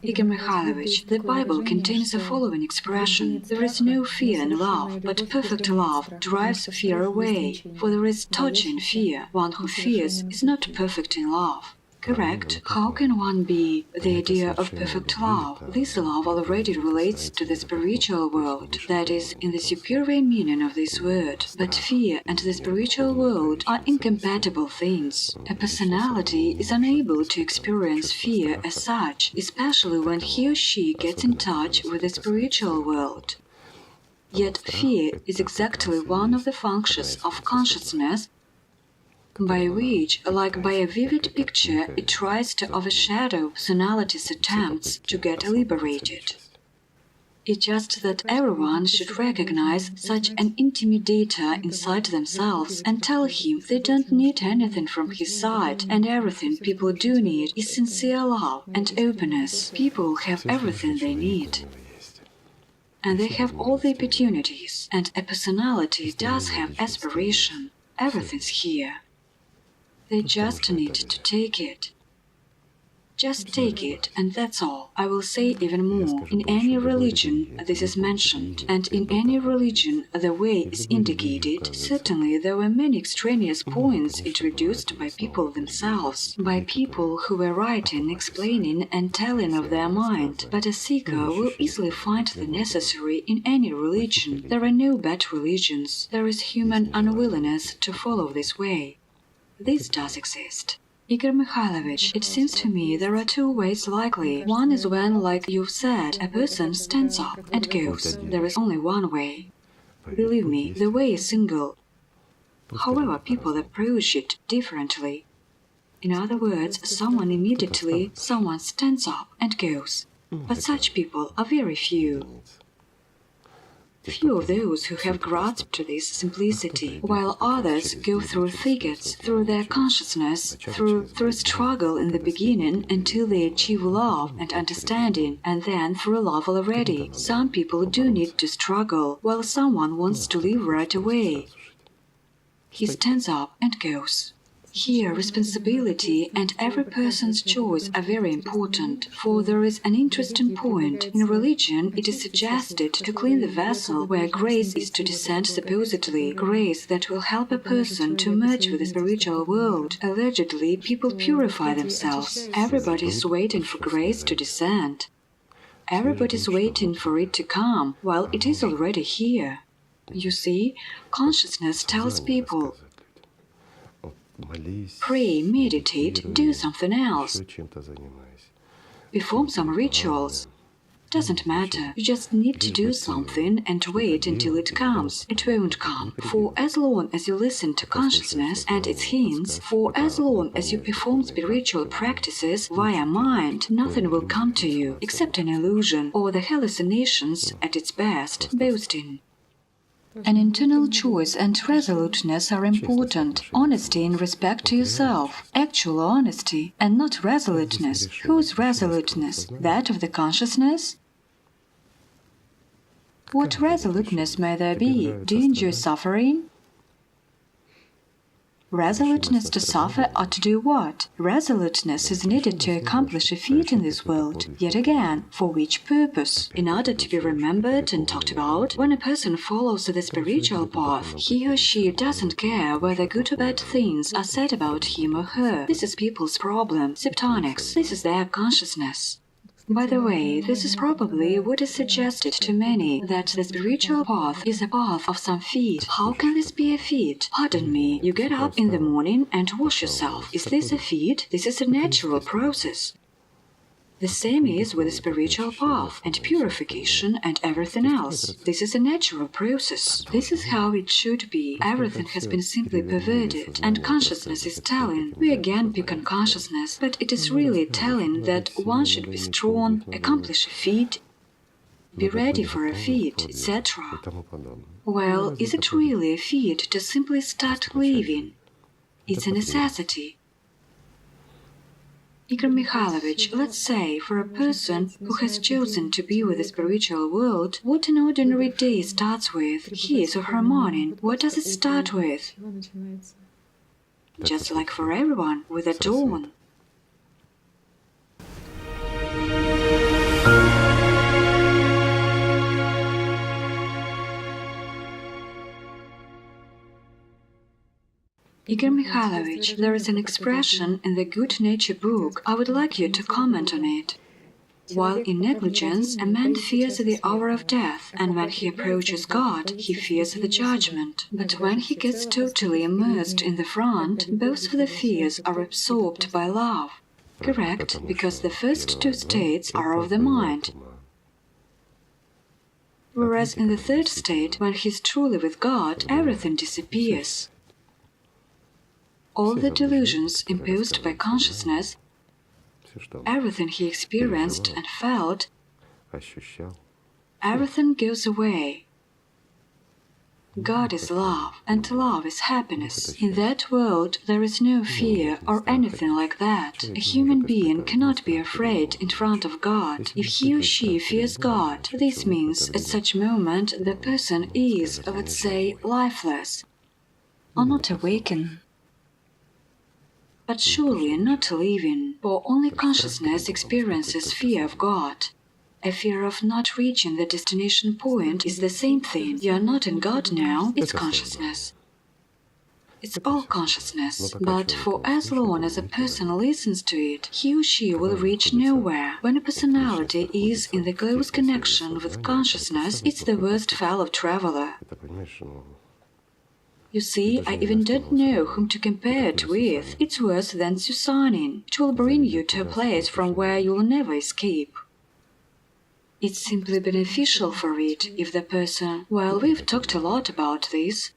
Igor Mikhailovich, the Bible contains the following expression: there is no fear in love, but perfect love drives fear away. For there is torture in fear. One who fears is not perfect in love. Correct. How can one be the idea of perfect love? This love already relates to the spiritual world, that is, in the superior meaning of this word. But fear and the spiritual world are incompatible things. A personality is unable to experience fear as such, especially when he or she gets in touch with the spiritual world. Yet fear is exactly one of the functions of consciousness by which, like by a vivid picture, it tries to overshadow personality's attempts to get liberated. It's just that everyone should recognize such an intimidator inside themselves and tell him they don't need anything from his side, and everything people do need is sincere love and openness. People have everything they need. And they have all the opportunities, and a personality does have aspiration. Everything's here. They just need to take it. Just take it, and that's all. I will say even more. In any religion this is mentioned, and in any religion the way is indicated. Certainly there were many extraneous points introduced by people themselves, by people who were writing, explaining and telling of their mind. But a seeker will easily find the necessary in any religion. There are no bad religions. There is human unwillingness to follow this way. This does exist. Igor Mikhailovich, it seems to me there are two ways likely. One is when, like you've said, a person stands up and goes. There is only one way. Believe me, the way is single. However, people approach it differently. In other words, someone stands up and goes. But such people are very few. Few of those who have grasped to this simplicity, while others go through thickets, through their consciousness, through struggle in the beginning until they achieve love and understanding, and then through love already. Some people do need to struggle, while someone wants to live right away. He stands up and goes. Here, responsibility and every person's choice are very important, for there is an interesting point. In religion, it is suggested to clean the vessel where grace is to descend supposedly, grace that will help a person to merge with the spiritual world. Allegedly, people purify themselves. Everybody is waiting for grace to descend. Everybody is waiting for it to come, while it is already here. You see, consciousness tells people, pray, meditate, do something else. Perform some rituals. Doesn't matter, you just need to do something and wait until it comes. It won't come. For as long as you listen to consciousness and its hints, for as long as you perform spiritual practices via mind, nothing will come to you except an illusion or the hallucinations at its best, boasting. An internal choice and resoluteness are important. Honesty in respect to yourself, actual honesty, and not resoluteness. Whose resoluteness? That of the consciousness? What resoluteness may there be? Do you enjoy suffering? Resoluteness to suffer or to do what? Resoluteness is needed to accomplish a feat in this world. Yet again, for which purpose? In order to be remembered and talked about, when a person follows the spiritual path, he or she doesn't care whether good or bad things are said about him or her. This is people's problem. Septonics. This is their consciousness. By the way, this is probably what is suggested to many, that the spiritual path is a path of some feat. How can this be a feat? Pardon me, you get up in the morning and wash yourself. Is this a feat? This is a natural process. The same is with the spiritual path and purification and everything else. This is a natural process. This is how it should be. Everything has been simply perverted, and consciousness is telling. We again pick on consciousness, but it is really telling that one should be strong, accomplish a feat, be ready for a feat, etc. Well, is it really a feat to simply start living? It's a necessity. Igor Mikhailovich, let's say, for a person who has chosen to be with the spiritual world, what an ordinary day starts with, his or her morning, what does it start with? Just like for everyone, with a dawn. Igor Mikhailovich, there is an expression in the Good Nature book. I would like you to comment on it. While in negligence, a man fears the hour of death, and when he approaches God, he fears the judgment. But when he gets totally immersed in the front, both of the fears are absorbed by love. Correct, because the first two states are of the mind. Whereas in the third state, when he is truly with God, everything disappears. All the delusions imposed by consciousness, everything he experienced and felt, everything goes away. God is love, and love is happiness. In that world there is no fear or anything like that. A human being cannot be afraid in front of God. If he or she fears God, this means at such moment the person is, let's say, lifeless, or not awakened. But surely not living, for only consciousness experiences fear of God. A fear of not reaching the destination point is the same thing. You are not in God now, it's consciousness. It's all consciousness, but for as long as a person listens to it, he or she will reach nowhere. When a personality is in the close connection with consciousness, it's the worst fellow traveler. You see, I even don't know whom to compare it with. It's worse than Susanin. It will bring you to a place from where you'll never escape. It's simply beneficial for it if the person… Well, we've talked a lot about this.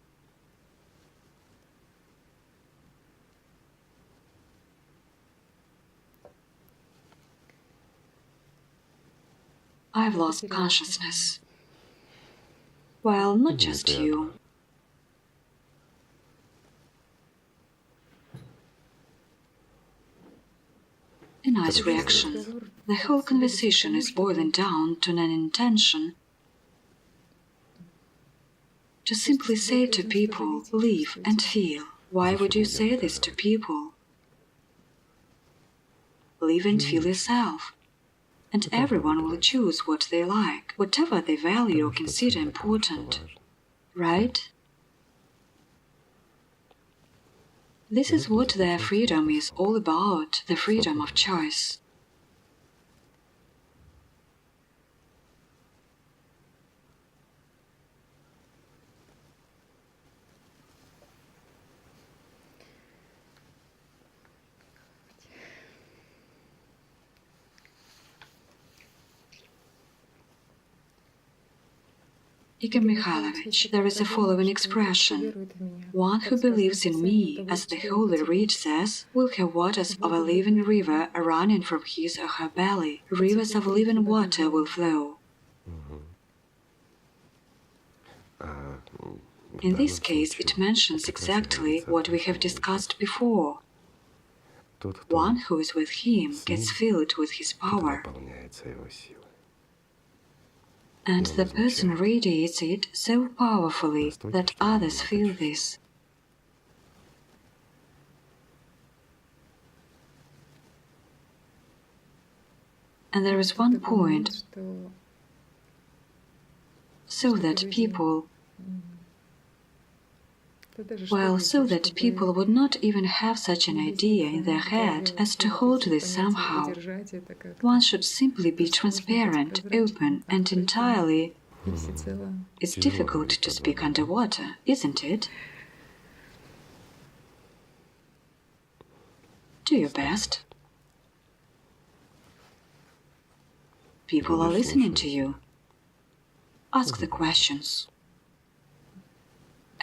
I've lost consciousness. Well, not just you. A nice reaction. The whole conversation is boiling down to an intention to simply say to people, live and feel. Why would you say this to people? Live and feel yourself. And everyone will choose what they like, whatever they value or consider important. Right? This is what their freedom is all about, the freedom of choice. Igor Mikhailovich, there is a following expression. One who believes in me, as the Holy Read says, will have waters of a living river running from his or her belly. Rivers of living water will flow. In this case, it mentions exactly what we have discussed before. One who is with him gets filled with his power. And the person radiates it so powerfully that others feel this. And there is one point, so that people would not even have such an idea in their head as to hold this somehow. One should simply be transparent, open, and entirely… It's difficult to speak underwater, isn't it? Do your best. People are listening to you. Ask the questions.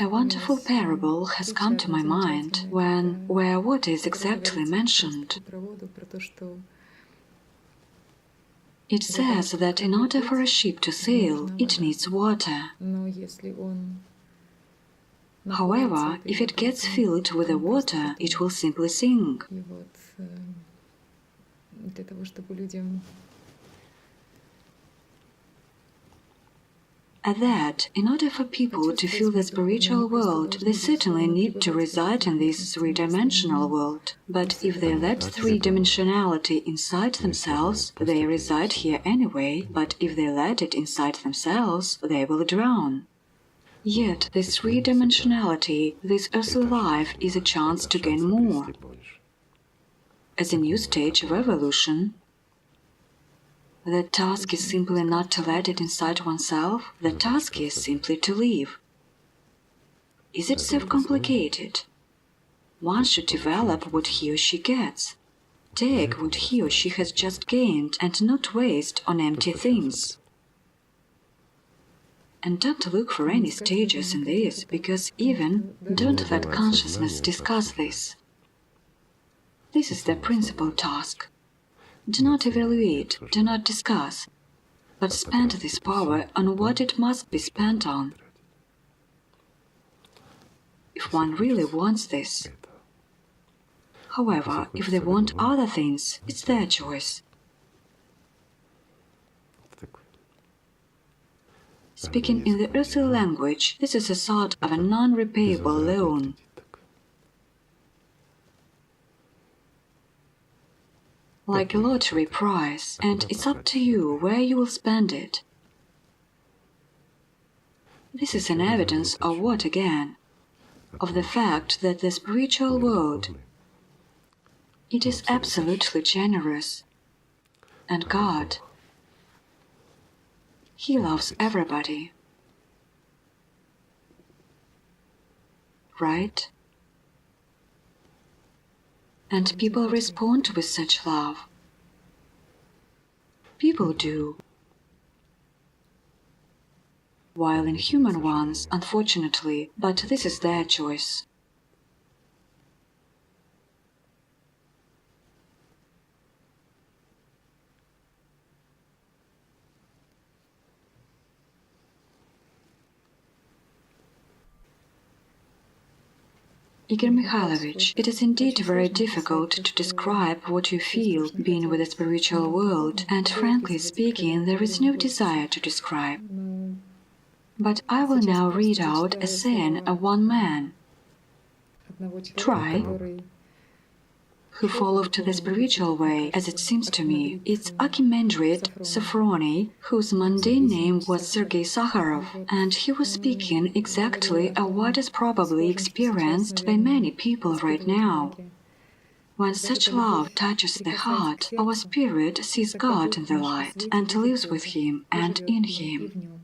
A wonderful parable has come to my mind where what is exactly mentioned. It says that in order for a ship to sail, it needs water. However, if it gets filled with the water, it will simply sink. At that, in order for people to feel the spiritual world, they certainly need to reside in this three-dimensional world. But if they let three-dimensionality inside themselves, they reside here anyway, but if they let it inside themselves, they will drown. Yet this three-dimensionality, this earthly life, is a chance to gain more. As a new stage of evolution, the task is simply not to let it inside oneself, the task is simply to live. Is it so complicated? One should develop what he or she gets. Take what he or she has just gained and not waste on empty things. And don't look for any stages in this, because even don't let consciousness discuss this. This is the principal task. Do not evaluate, do not discuss, but spend this power on what it must be spent on. If one really wants this. However, if they want other things, it's their choice. Speaking in the earthly language, this is a sort of a non-repayable loan. Like a lottery prize, and it's up to you where you will spend it. This is an evidence of what again? Of the fact that the spiritual world, it is absolutely generous. And God, He loves everybody. Right? And people respond with such love. People do. While inhuman ones, unfortunately, but this is their choice. Igor Mikhailovich, it is indeed very difficult to describe what you feel being with the spiritual world, and frankly speaking, there is no desire to describe. But I will now read out a saying of one man. Try. Who followed the spiritual way, as it seems to me. It's Archimandrite Sophrony, whose mundane name was Sergei Sakharov, and he was speaking exactly of what is probably experienced by many people right now. When such love touches the heart, our spirit sees God in the light and lives with Him and in Him.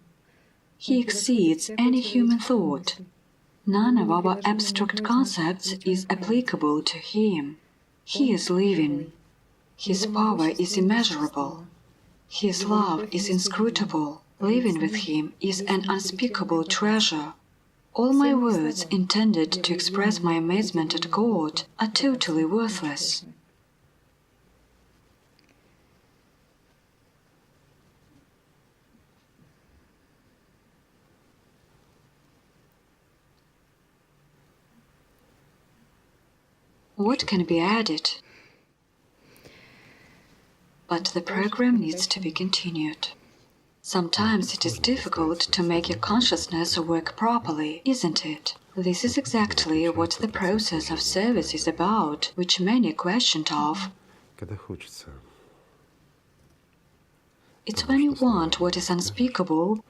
He exceeds any human thought. None of our abstract concepts is applicable to Him. He is living. His power is immeasurable. His love is inscrutable. Living with Him is an unspeakable treasure. All my words intended to express my amazement at God are totally worthless. What can be added? But the program needs to be continued. Sometimes it is difficult to make your consciousness work properly, isn't it? This is exactly what the process of service is about, which many questioned of. It's when you want what is unspeakable,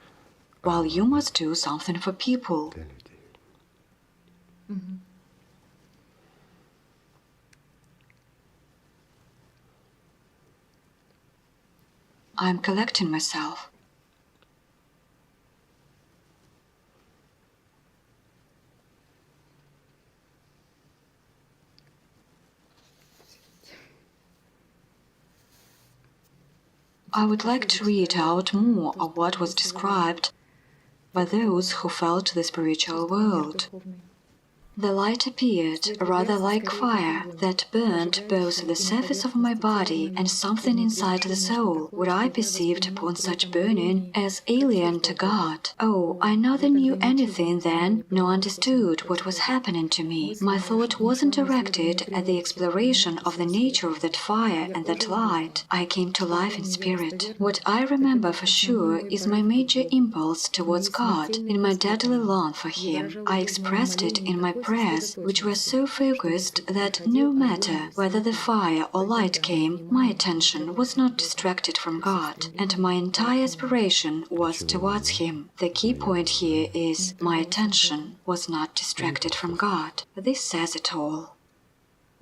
while you must do something for people. I am collecting myself. I would like to read out more of what was described by those who felt the spiritual world. The light appeared rather like fire that burned both the surface of my body and something inside the soul, what I perceived upon such burning as alien to God. Oh, I neither knew anything then, nor understood what was happening to me. My thought wasn't directed at the exploration of the nature of that fire and that light. I came to life in spirit. What I remember for sure is my major impulse towards God, in my deadly longing for Him. I expressed it in my prayers, which were so focused that no matter whether the fire or light came, my attention was not distracted from God, and my entire aspiration was towards Him. The key point here is my attention was not distracted from God. This says it all.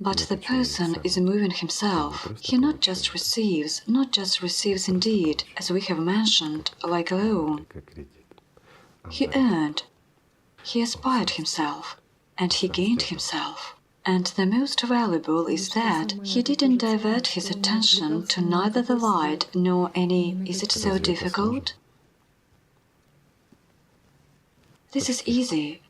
But the person is moving himself. He not just receives indeed, as we have mentioned, like a loan. He earned, he aspired himself, and he gained himself. And the most valuable is that he didn't divert his attention to neither the light nor any "is it so difficult?" This is easy.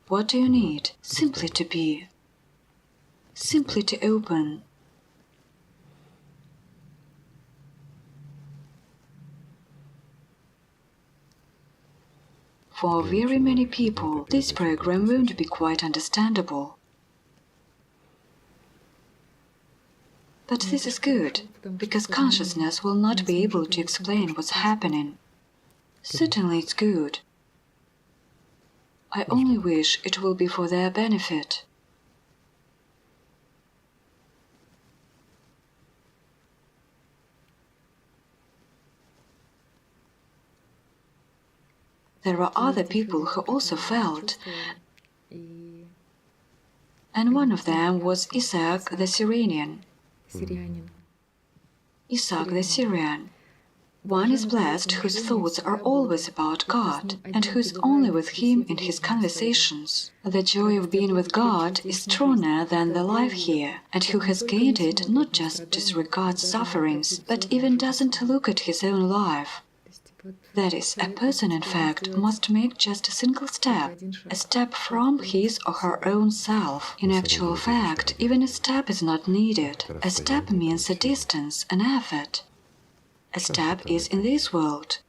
What do you need? Simply to be. Simply to open. For very many people, this program won't be quite understandable. But this is good, because consciousness will not be able to explain what's happening. Certainly it's good. I only wish it will be for their benefit. There are other people who also felt, and one of them was Isaac the Syrian. Isaac the Syrian. One is blessed whose thoughts are always about God, and who is only with Him in his conversations. The joy of being with God is stronger than the life here, and who has gained it not just disregards sufferings, but even doesn't look at his own life. That is, a person, in fact, must make just a single step, a step from his or her own self. In actual fact, even a step is not needed. A step means a distance, an effort. A step is in this world.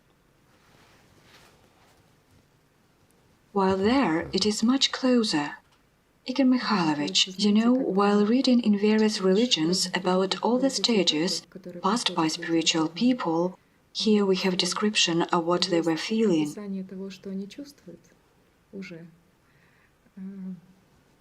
While there, it is much closer. Igor Mikhailovich, you know, while reading in various religions about all the stages passed by spiritual people, here we have a description of what they were feeling.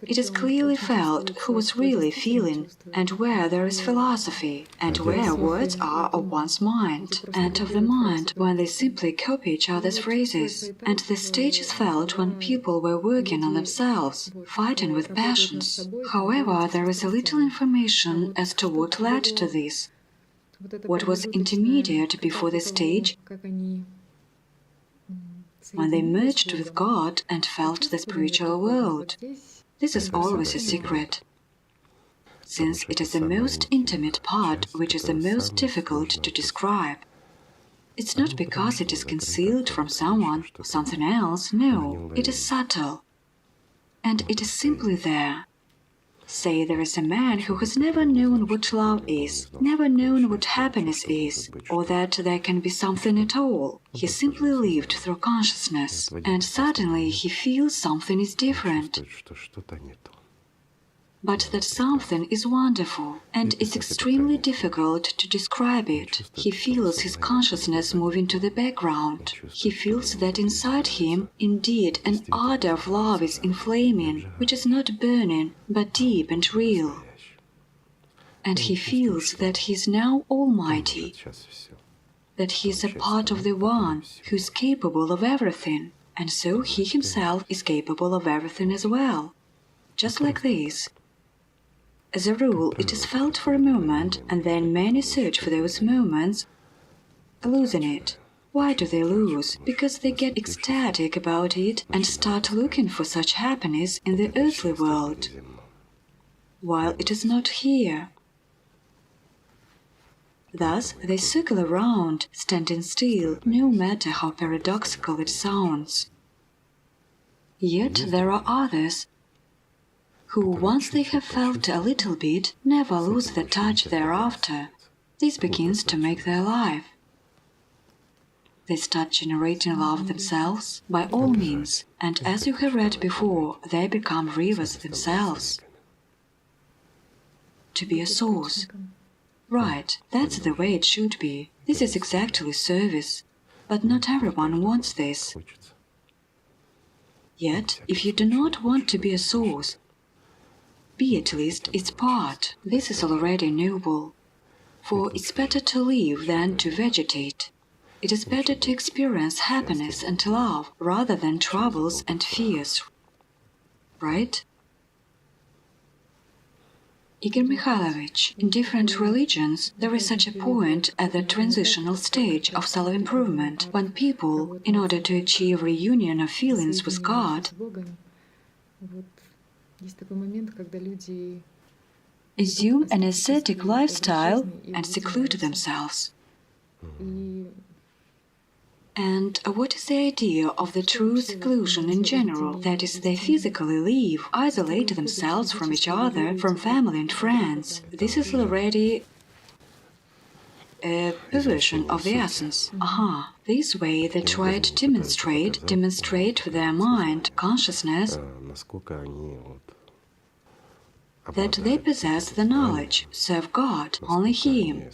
It is clearly felt who was really feeling, and where there is philosophy, and where words are of one's mind, and of the mind when they simply copy each other's phrases. And the stage is felt when people were working on themselves, fighting with passions. However, there is a little information as to what led to this. What was intermediate before the stage, when they merged with God and felt the spiritual world. This is always a secret, since it is the most intimate part which is the most difficult to describe. It's not because it is concealed from someone or something else, no, it is subtle. And it is simply there. Say there is a man who has never known what love is, never known what happiness is, or that there can be something at all. He simply lived through consciousness, and suddenly he feels something is different. But that something is wonderful, and it's extremely difficult to describe it. He feels his consciousness moving to the background. He feels that inside him, indeed, an ardor of love is inflaming, which is not burning, but deep and real. And he feels that he is now almighty, that he is a part of the One who is capable of everything, and so he himself is capable of everything as well. Just like this. As a rule, it is felt for a moment, and then many search for those moments, losing it. Why do they lose? Because they get ecstatic about it and start looking for such happiness in the earthly world, while it is not here. Thus, they circle around, standing still, no matter how paradoxical it sounds. Yet there are others who, once they have felt a little bit, never lose the touch thereafter. This begins to make their life. They start generating love themselves by all means, and as you have read before, they become rivers themselves. To be a source. Right, that's the way it should be. This is exactly service. But not everyone wants this. Yet, if you do not want to be a source, be at least its part. This is already noble. For it's better to live than to vegetate. It is better to experience happiness and love rather than troubles and fears. Right? Igor Mikhailovich, in different religions, there is such a point at the transitional stage of self-improvement, when people, in order to achieve reunion of feelings with God, assume an ascetic lifestyle and seclude themselves. And what is the idea of the true seclusion in general? That is, they physically leave, isolate themselves from each other, from family and friends. This is already a perversion of the essence. This way they try to demonstrate with their mind, consciousness, that they possess the knowledge, serve God, only Him,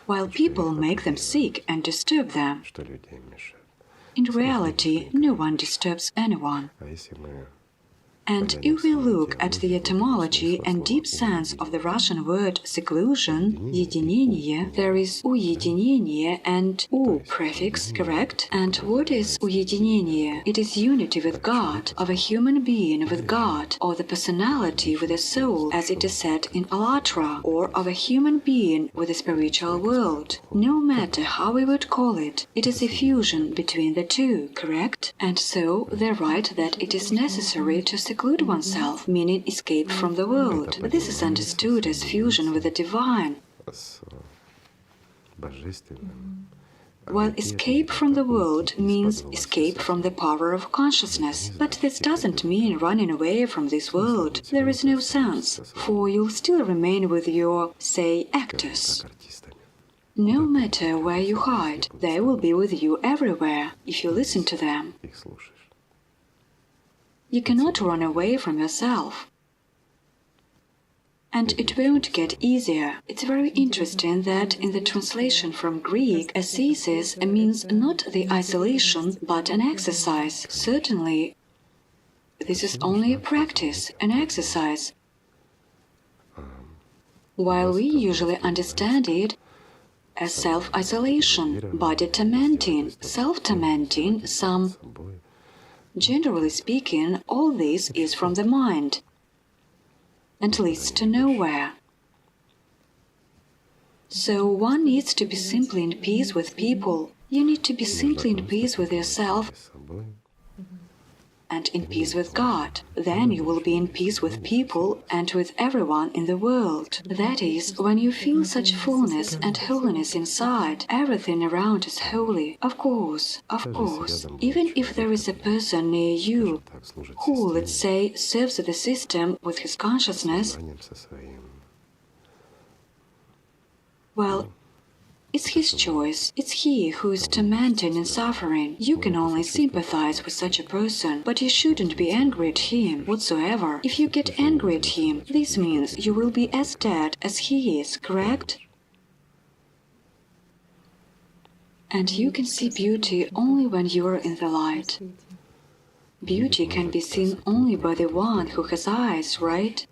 while people make them sick and disturb them. In reality, no one disturbs anyone. And if we look at the etymology and deep sense of the Russian word seclusion, единение, there is уединение and u prefix, correct? And what is уединение? It is unity with God, of a human being with God, or the personality with a soul, as it is said in Allat, or of a human being with the spiritual world. No matter how we would call it, it is a fusion between the two, correct? And so they write that it is necessary to seclude oneself, meaning escape from the world. This is understood as fusion with the divine, while escape from the world means escape from the power of consciousness. But this doesn't mean running away from this world. There is no sense, for you'll still remain with your, say, actors. No matter where you hide, they will be with you everywhere, if you listen to them. You cannot run away from yourself. And it won't get easier. It's very interesting that in the translation from Greek, ascesis means not the isolation, but an exercise. Certainly, this is only a practice, an exercise, while we usually understand it as self-isolation, body tormenting, self-tormenting, some. Generally speaking, all this is from the mind and leads to nowhere. So one needs to be simply in peace with people. You need to be simply in peace with yourself and in peace with God. Then you will be in peace with people and with everyone in the world. That is, when you feel such fullness and holiness inside, everything around is holy. Of course, even if there is a person near you who, let's say, serves the system with his consciousness, well, it's his choice. It's he who is tormenting and suffering. You can only sympathize with such a person, but you shouldn't be angry at him whatsoever. If you get angry at him, this means you will be as dead as he is, correct? And you can see beauty only when you are in the light. Beauty can be seen only by the one who has eyes, right?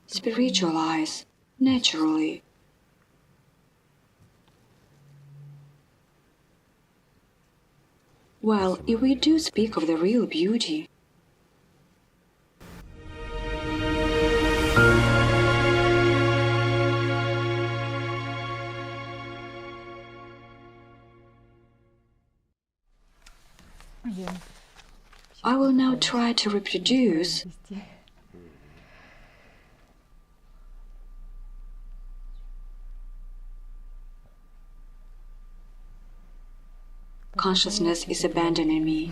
Spiritual eyes, naturally. Well, if we do speak of the real beauty, I will now try to reproduce consciousness is abandoning me.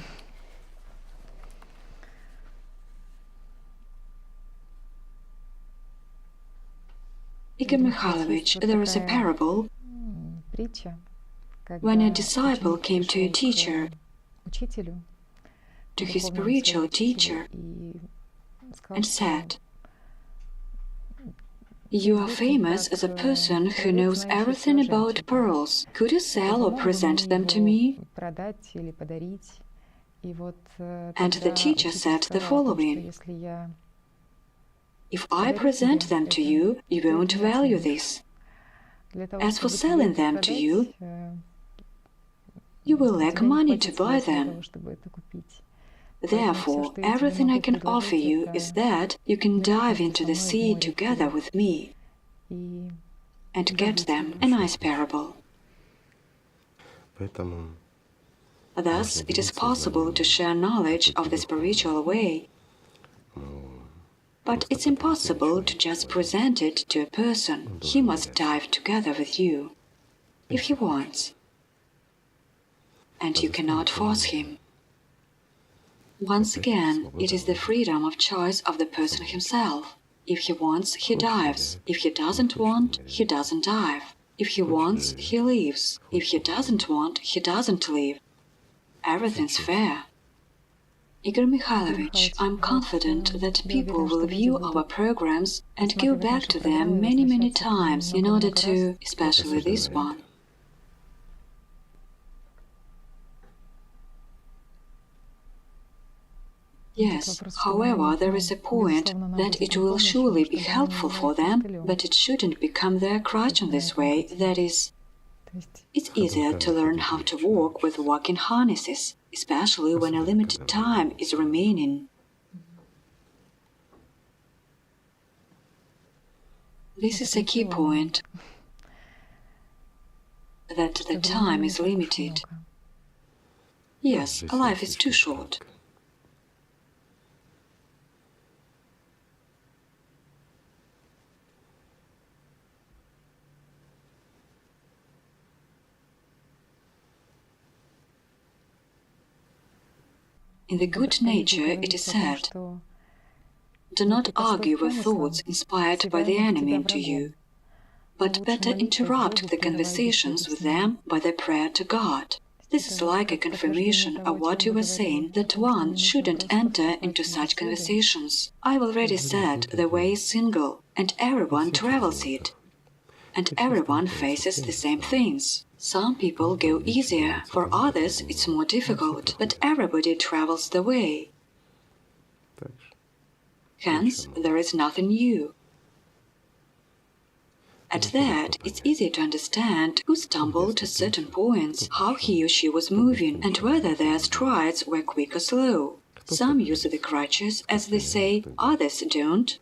Igor Mikhailovich, there is a parable when a disciple came to a teacher, to his spiritual teacher, and said, You are famous as a person who knows everything about pearls. Could you sell or present them to me? And the teacher said the following: if I present them to you, you won't value this. As for selling them to you, you will lack money to buy them. Therefore, everything I can offer you is that you can dive into the sea together with me and get them a nice parable. Thus, it is possible to share knowledge of the spiritual way, but it's impossible to just present it to a person. He must dive together with you, if he wants, and you cannot force him. Once again, it is the freedom of choice of the person himself. If he wants, he dives. If he doesn't want, he doesn't dive. If he wants, he leaves. If he doesn't want, he doesn't leave. Everything's fair. Igor Mikhailovich, I'm confident that people will view our programs and go back to them many times in order to, especially this one. Yes, however, there is a point that it will surely be helpful for them, but it shouldn't become their crutch in this way. That is, it's easier to learn how to walk with walking harnesses, especially when a limited time is remaining. This is a key point, that the time is limited. Yes, life is too short. In the Good Nature, it is said, do not argue with thoughts inspired by the enemy into you, but better interrupt the conversations with them by the prayer to God. This is like a confirmation of what you were saying, that one shouldn't enter into such conversations. I've already said the way is single, and everyone travels it, and everyone faces the same things. Some people go easier, for others it's more difficult, but everybody travels the way. Hence, there is nothing new. At that, it's easy to understand who stumbled to certain points, how he or she was moving, and whether their strides were quick or slow. Some use the crutches, as they say, others don't.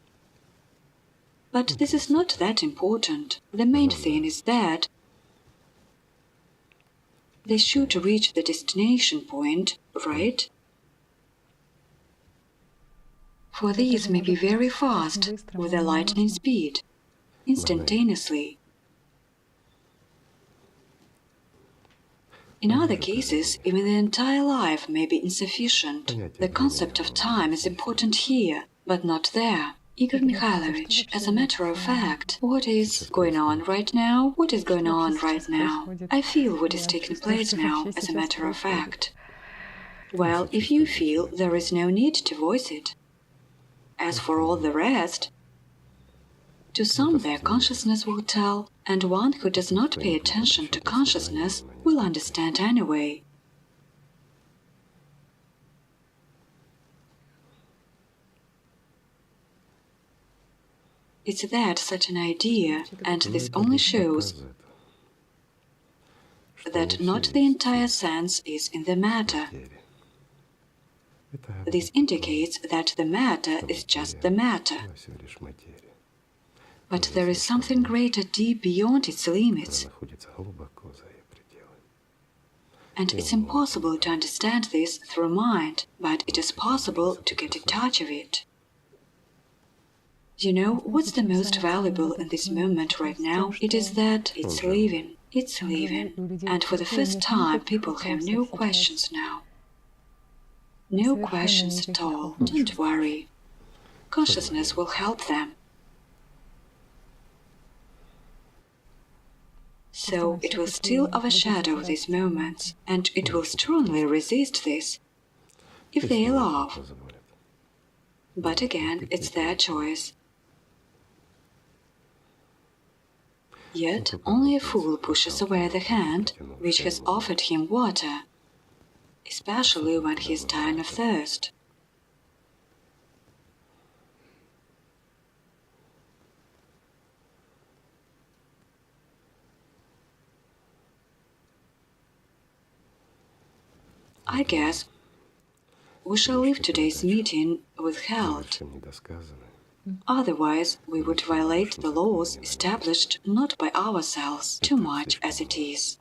But this is not that important. The main thing is that they should reach the destination point, right? For these may be very fast, with a lightning speed, instantaneously. In other cases, even the entire life may be insufficient. The concept of time is important here, but not there. Igor Mikhailovich, as a matter of fact, what is going on right now? What is going on right now? I feel what is taking place now, as a matter of fact. Well, if you feel, there is no need to voice it. As for all the rest, to some their consciousness will tell, and one who does not pay attention to consciousness will understand anyway. It's that such an idea, and this only shows that not the entire sense is in the matter. This indicates that the matter is just the matter. But there is something greater deep beyond its limits. And it's impossible to understand this through mind, but it is possible to get in touch with it. You know, what's the most valuable in this moment right now? It is that it's living. It's living. And for the first time, people have no questions now. No questions at all. Don't worry. Consciousness will help them. So it will still overshadow these moments, and it will strongly resist this, if they allow. But again, it's their choice. Yet only a fool pushes away the hand which has offered him water, especially when he is dying of thirst. I guess we shall leave today's meeting withheld. Otherwise, we would violate the laws established not by ourselves too much as it is.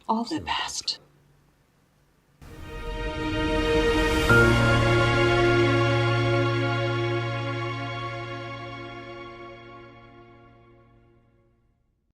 All the best.